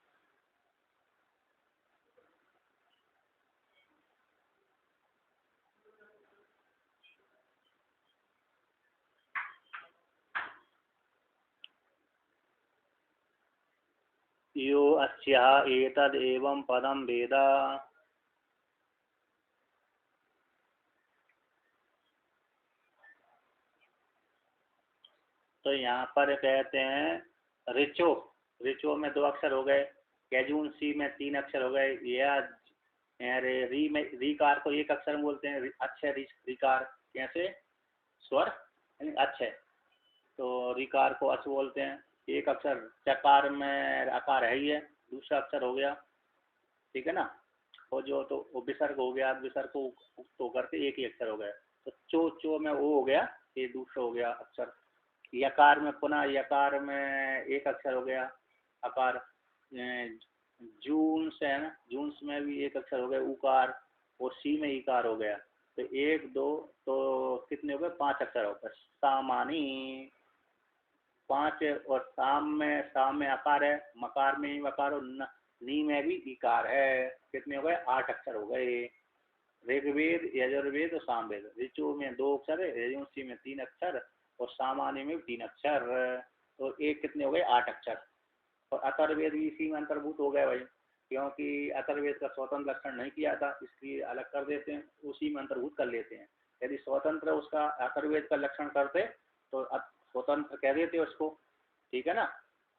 यो अस्याः एतद् एवं पदं वेद। तो यहाँ पर कहते हैं ऋचो में 2 अक्षर हो गए, यजुंसी में 3 अक्षर हो गए, या री में रीकार को 1 अक्षर बोलते हैं, अच्छे रीकार कैसे स्वर यानी अच्छे, तो रीकार को अच बोलते हैं। एक अक्षर चकार में आकार है ही है, दूसरा अक्षर हो गया, ठीक है ना। और जो तो वो विसर्ग हो गया, विसर्ग को तो करके एक ही अक्षर हो गया, तो चो में वो हो गया, ये दूसरा हो गया अक्षर। यकार में पुनः यकार में एक अक्षर हो गया आकार। जून से है ना, जून में भी एक अक्षर हो गया उकार, और सी में इकार हो गया, तो एक दो तो कितने हो गए, 5 अक्षर हो गए। सामानी 5, और साम में आकार है, मकार में वकार, और नी में भी इकार है, कितने हो गए, 8 अक्षर हो गए। ऋग्वेद, यजुर्वेद और सामवेद, ऋचु में 2 अक्षर है, यजुंसी में 3 अक्षर, और सामान्य में 3 अक्षर, तो एक कितने हो गए, 8 अक्षर। और अथर्ववेद भी इसी में अंतर्भूत हो गया भाई, क्योंकि अथर्ववेद का स्वतंत्र लक्षण नहीं किया था, इसलिए अलग कर देते हैं, उसी में अंतर्भूत कर लेते हैं। यदि स्वतंत्र उसका अथर्ववेद का लक्षण करते तो स्वतंत्र कह देते उसको, ठीक है ना।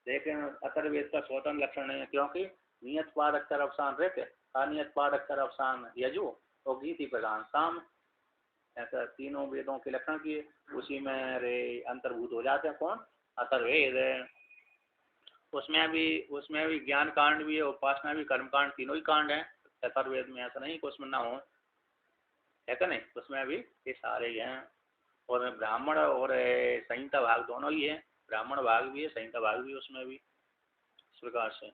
लेकिन अथर्ववेद का स्वतंत्र लक्षण नहीं है, क्योंकि नियत पाद अक्षर अवसान रहते, अनियत पाद अक्षर अवसान यजु और गीति प्रधान साम, ऐसा तीनों वेदों के लक्षण किए, उसी में रे अंतर्भूत हो जाते हैं। कौन, अथर्ववेद। उसमें भी ज्ञान कांड भी है, उपासना भी, कर्म कांड, तीनों ही कांड है अथर्ववेद में, ऐसा नहीं कि उसमें ना हो, है क्या नहीं, उसमें भी ये सारे ही हैं। और ब्राह्मण और संहिता भाग दोनों ही है, ब्राह्मण भाग भी है, संहिता भाग भी है उसमें भी, इस प्रकार से।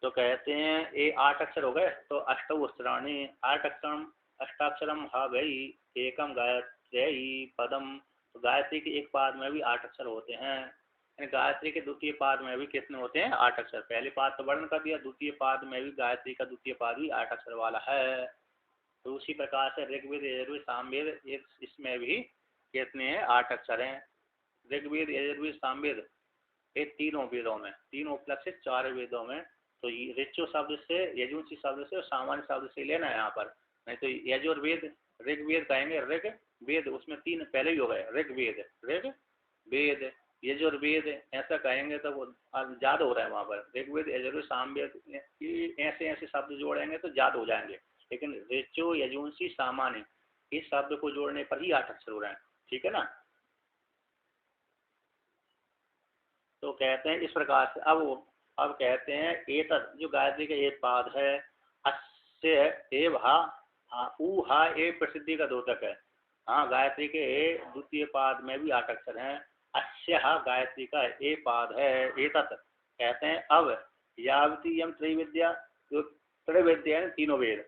तो कहते हैं ये 8 अक्षर हो गए, तो अष्टौ अक्षराणि, 8 अक्षरम, अष्टाक्षरम हा गई, एकम गायत्री पदम, तो गायत्री के एक पाद में भी 8 अक्षर होते हैं। गायत्री के द्वितीय पाद में भी कितने होते हैं, 8 अक्षर। पहले पाद तो वर्णन कर दिया, द्वितीय पाद में भी गायत्री का द्वितीय पाद भी 8 अक्षर वाला है। तो उसी प्रकार से ऋग्वेद, यजुर्वेद, सामवेद, इसमें भी कितने हैं, 8 अक्षर हैं। ऋग्वेद, यजुर्वेद, सामवेद, ये तीनों वेदों में, तीन उपलक्षित 4 वेदों में, तो ऋचु शब्द से, यजुंसी शब्द से और सामान्य शब्द से लेना है यहाँ पर, नहीं तो यजुर्वेद ऋग्वेद कहेंगे, ऋग वेद उसमें 3 पहले ही हो गए, ऋग्वेद, ऋग वेद, यजुर्वेद ऐसा कहेंगे तो वो ज्यादा हो रहा है वहाँ पर। ऋग्वेद, यजुर्वेद, सामवेद ऐसे ऐसे शब्द जोड़ेंगे तो ज्यादा हो जाएंगे, लेकिन ऋचु, यजुंसी, सामान्य इस शब्द को जोड़ने पर ही 8 अक्षर हो रहे हैं, ठीक है ना। तो कहते हैं इस प्रकार से। अब कहते हैं एतत्, जो गायत्री का एक पाद है, अस्य एव हा, ऊ हा ए प्रसिद्धि का द्योतक है। हाँ, गायत्री के द्वितीय पाद में भी 8 अक्षर हैं। अस्य हा, गायत्री का ए पाद है। एतत् कहते हैं अब, यावती यम त्रैविद्या, जो त्रैविद्या है तीनों वेद,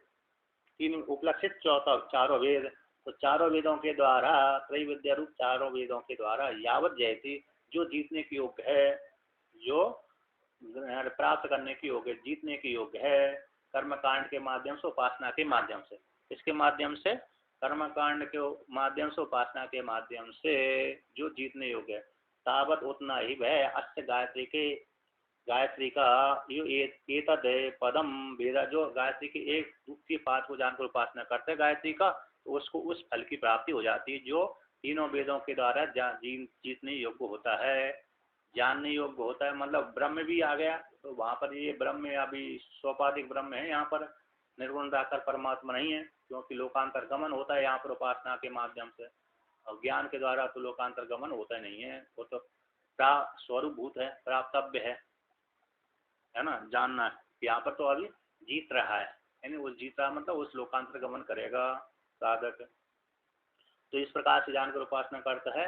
तीन उपलक्षित चारों वेद, तो चारों वेदों के द्वारा, त्रैविद्या रूप चारों वेदों के द्वारा, यावत जयती, जो जीतने की योग्य है, जो प्राप्त करने की योग्य, जीतने की योग्य है, कर्मकांड के माध्यम से, उपासना के माध्यम से, इसके माध्यम से, कर्मकांड के माध्यम से, उपासना के माध्यम से जो जीतने योग्य है, तावत उतना ही वह अस्य गायत्री का एतद पदम वेदा, जो गायत्री के एक द्वितीय पाद को जानकर उपासना करते हैं गायत्री का, तो उसको उस फल की प्राप्ति हो जाती है जो तीनों वेदों के द्वारा जीतने योग्य होता है, जानने योग्य होता है। मतलब ब्रह्म भी आ गया, तो वहाँ पर ये ब्रह्म अभी सोपाधिक ब्रह्म है, यहाँ पर निर्गुण निराकार परमात्मा नहीं है, क्योंकि लोकांतर गमन होता है यहाँ पर उपासना के माध्यम से, और ज्ञान के द्वारा तो लोकांतर गमन होता नहीं है, वो तो स्वरूप भूत है, प्राप्तव्य है ना, जानना है। यहाँ पर तो अभी जीत रहा है, यानी वो जीत रहा मतलब उस लोकांतर गमन करेगा साधक। तो इस प्रकार से जानकर उपासना करता है,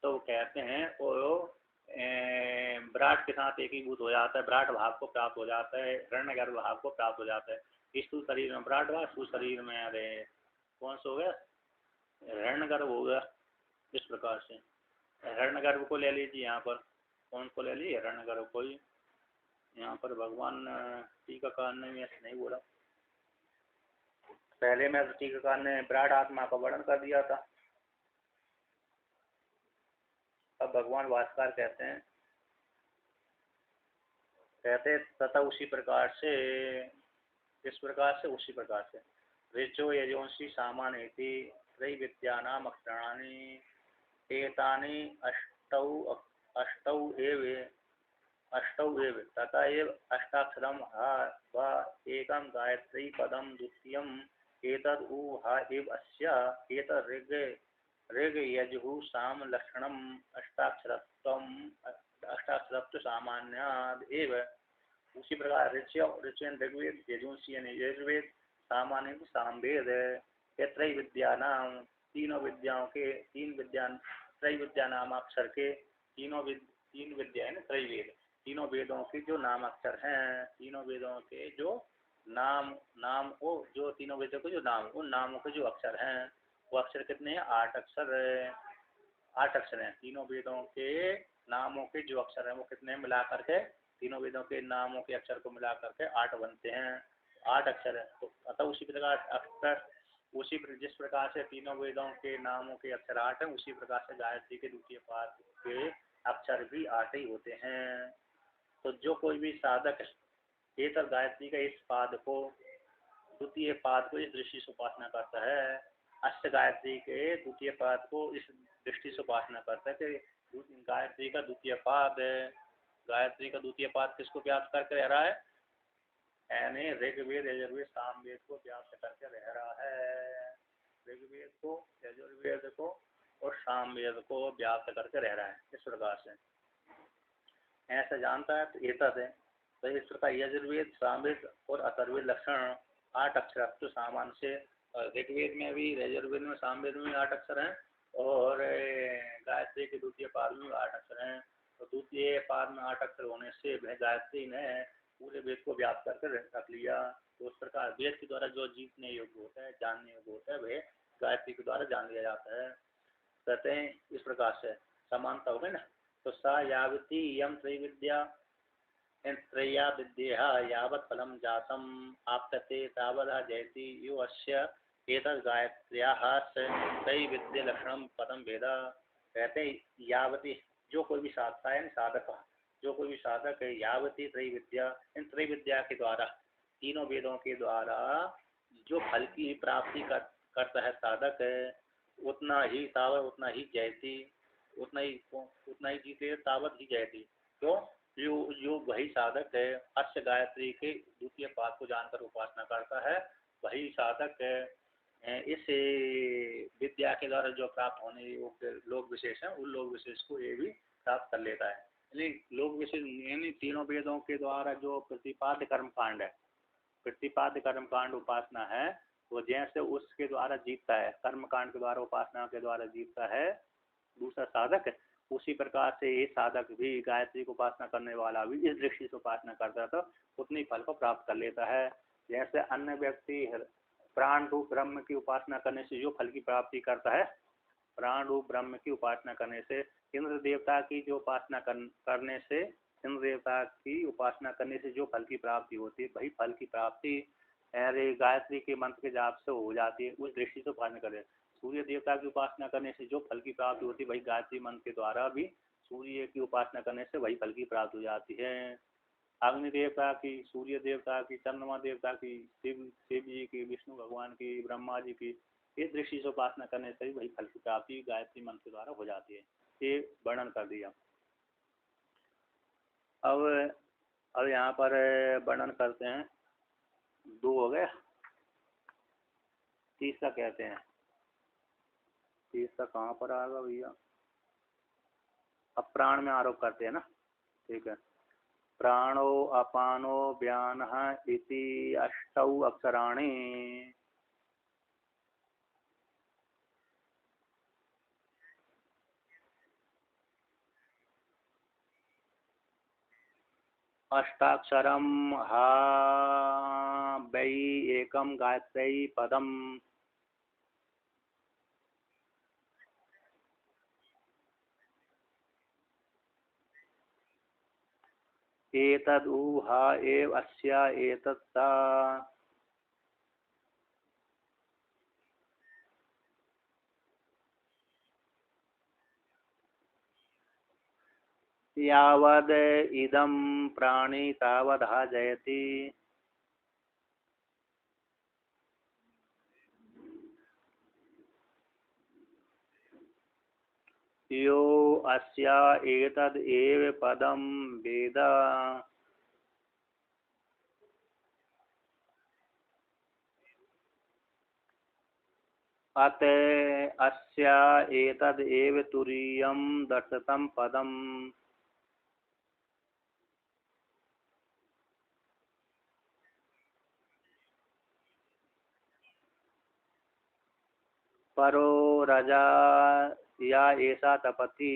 तो वो कहते हैं वो विराट के साथ एकीभूत हो जाता है, विराट भाव को प्राप्त हो जाता है, हिरण्यगर्भ भाव को प्राप्त हो जाता है। स्थूल शरीर में विराट भाव, स्थूल शरीर में अरे कौन सा हो गया, हिरण्यगर्भ हो गया। इस प्रकार से हिरण्यगर्भ को ले लीजिए, यहाँ पर कौन को ले लीजिए, हिरण्यगर्भ को ही। यहाँ पर भगवान टीकाकार ने ऐसे नहीं बोला, पहले में टीकाकार ने विराट आत्मा का वर्णन कर दिया था। अब भगवान भास्कर कहते तथा उसी प्रकार से, इस प्रकार से, उसी प्रकार से, ऋचो यजोंसी सामान्य त्रैविद्यानाम अक्षराणि एतानि अष्टौ एव तथा एव अष्टाक्षरम हा वा एकं गायत्री पदम द्वितीयम् एतद् उ हा एव अस्य एतद् ऋग यजुः साम लक्षणम् अष्टाक्षरत्वम् अष्टाक्षर सामान्याद एव। उसी प्रकार ऋचयन ऋग्वेद, यजुंसियन यजुर्वेद, सामान्य सामवेद। त्रय विद्या नाम, तीनों विद्याओं के, तीन विद्या, त्रय विद्या नाम अक्षर के तीन विद्या है ना त्रैवेद, तीनों वेदों के जो नाम अक्षर हैं, तीनों वेदों के जो नाम को, जो तीनों वेदों के जो नाम, उन नामों के जो अक्षर हैं वो अक्षर कितने हैं? 8 अक्षर। 8 अक्षर हैं। तीनों वेदों के नामों के जो अक्षर हैं वो कितने मिला करके, तीनों वेदों के नामों के अक्षर को मिला करके 8 बनते हैं। 8 अक्षर है। तो अतः उसी प्रकार अक्षर, जिस प्रकार से तीनों वेदों के नामों के अक्षर 8 हैं, उसी प्रकार से गायत्री के द्वितीय पाद के अक्षर भी 8 ही होते हैं। तो जो कोई भी साधक एक गायत्री का इस पाद को, द्वितीय पाद को इस दृष्टि से उपासना करता है, अष्ट गायत्री के द्वितीय पाद को इस दृष्टि से उपासना करता है कि गायत्री का द्वितीय पाद है, गायत्री का द्वितीय पाद किसको व्याप्त करके रह रहा है? यानी ऋग्वेद, यजुर्वेद, सामवेद को व्याप्त करके रह रहा है। ऋग्वेद को, यजुर्वेद को और सामवेद को व्याप्त करके रह रहा है। इस प्रकार से ऐसा जानता है तो एतद है। तो इस प्रकार यजुर्वेद, सामवेद और अथर्ववेद लक्षण 8 अक्षर तो सामान्य से ऋग्वेद में भी, यजुर्वेद में, सामवेद में 8 अक्षर हैं और गायत्री के द्वितीय पाद में 8 अक्षर हैं। तो द्वितीय पाद में 8 अक्षर होने से गायत्री ने पूरे वेद को व्याप्त करके रख लिया। तो उस प्रकार वेद के द्वारा जो जीतने योग्य होता है, जानने योग्य होता है, वह गायत्री के द्वारा जान लिया जाता है। कहते हैं इस प्रकार से समानता हो गई ना। तो सा यावती यम त्रैविद्या, त्रय्या विद्या यावत् फलम जातम आपतते तावदा जयति यो अस्य एतद् गायत्र्याः त्रैविद्य लक्षणम पदम भेदा। कहते हैं यावती, जो कोई भी साधता है, साधक, जो कोई भी साधक है, यावती त्रैविद्या, इन त्रैविद्या के द्वारा, तीनों वेदों के द्वारा जो फल की प्राप्ति करता है साधक है, उतना ही तावत, उतना ही जयती, उतना ही जीते, तावत ही जयती। क्यों? जो वही साधक है, अस्य गायत्री के द्वितीय पाद को जानकर उपासना करता है, वही साधक है इस विद्या के द्वारा जो प्राप्त होने योग्य लोक विशेष है, उन लोक विशेष को ये भी प्राप्त कर लेता है। यानी लोक विशेष यानी तीनों वेदों के द्वारा जो प्रतिपाद्य कर्मकांड है, प्रतिपाद्य कर्मकांड उपासना है, वो जैसे उसके द्वारा जीतता है, कर्मकांड के द्वारा, उपासना के द्वारा जीतता है दूसरा साधक, उसी प्रकार से ये साधक भी, गायत्री को उपासना करने वाला भी इस दृष्टि से उपासना करता है तो उतनी फल को प्राप्त कर लेता है। जैसे अन्य व्यक्ति प्राण रूप ब्रह्म की उपासना करने से जो फल की प्राप्ति करता है, प्राण रूप ब्रह्म की उपासना करने से, इंद्र देवता की जो उपासना करने से, इंद्र देवता की उपासना करने से जो फल की प्राप्ति होती है, वही फल की प्राप्ति अरे गायत्री के मंत्र के जाप से हो जाती है। उस दृष्टि से उपासना करें। सूर्य देवता की उपासना करने से जो फल की प्राप्ति होती है, वही गायत्री मंत्र के द्वारा भी सूर्य की उपासना करने से वही फल की प्राप्ति हो जाती है। अग्नि देवता की, सूर्य देवता की, चंद्रमा देवता की, शिव जी की, विष्णु भगवान की, ब्रह्मा जी की, इस दृष्टि से उपासना करने से वही फल की प्राप्ति गायत्री मंत्र के द्वारा हो जाती है। ये वर्णन कर दिया। अब यहाँ पर वर्णन करते हैं, 2 हो गए, तीसरा कहते हैं, तीसरा कहाँ पर आएगा भैया? अब प्राण में आरोप करते हैं ना, ठीक है। प्राणो अपानो व्यानः इति 8 अक्षराणि अष्टाक्षरम हा वै एकम गायत्री पदम। एतद् उ हा एव अस्य एतत् सा। यावद् इदं प्राणी तावद् जयति। यो अस्य एतद् एव पदं वेद। अत अस्य एतद् एव तुरीयं दर्शितं पदम्। परो रजा या ऐसा तपति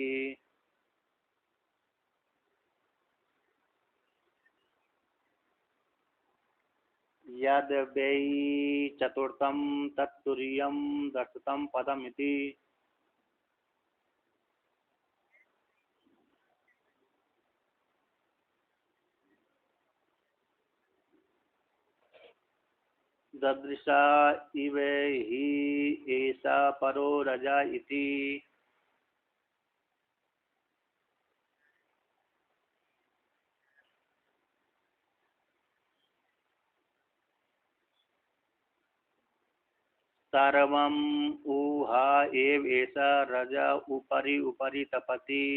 यद वै चतुर्थम तत्तुर्यम दर्शितम पदमिति। ददृशा इव हि एषा परो रजा इति। सर्वम् ऊहा एव एषा रजा उपरि उपरि तपति।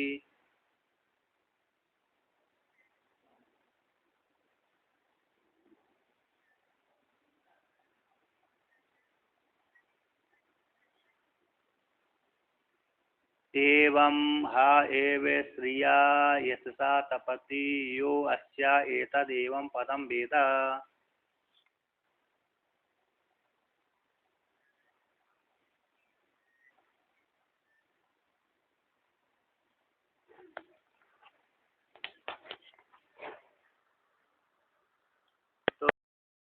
एवं हा एव श्रिया यशसा तपति यो अस्या एतदेवं पदं वेद।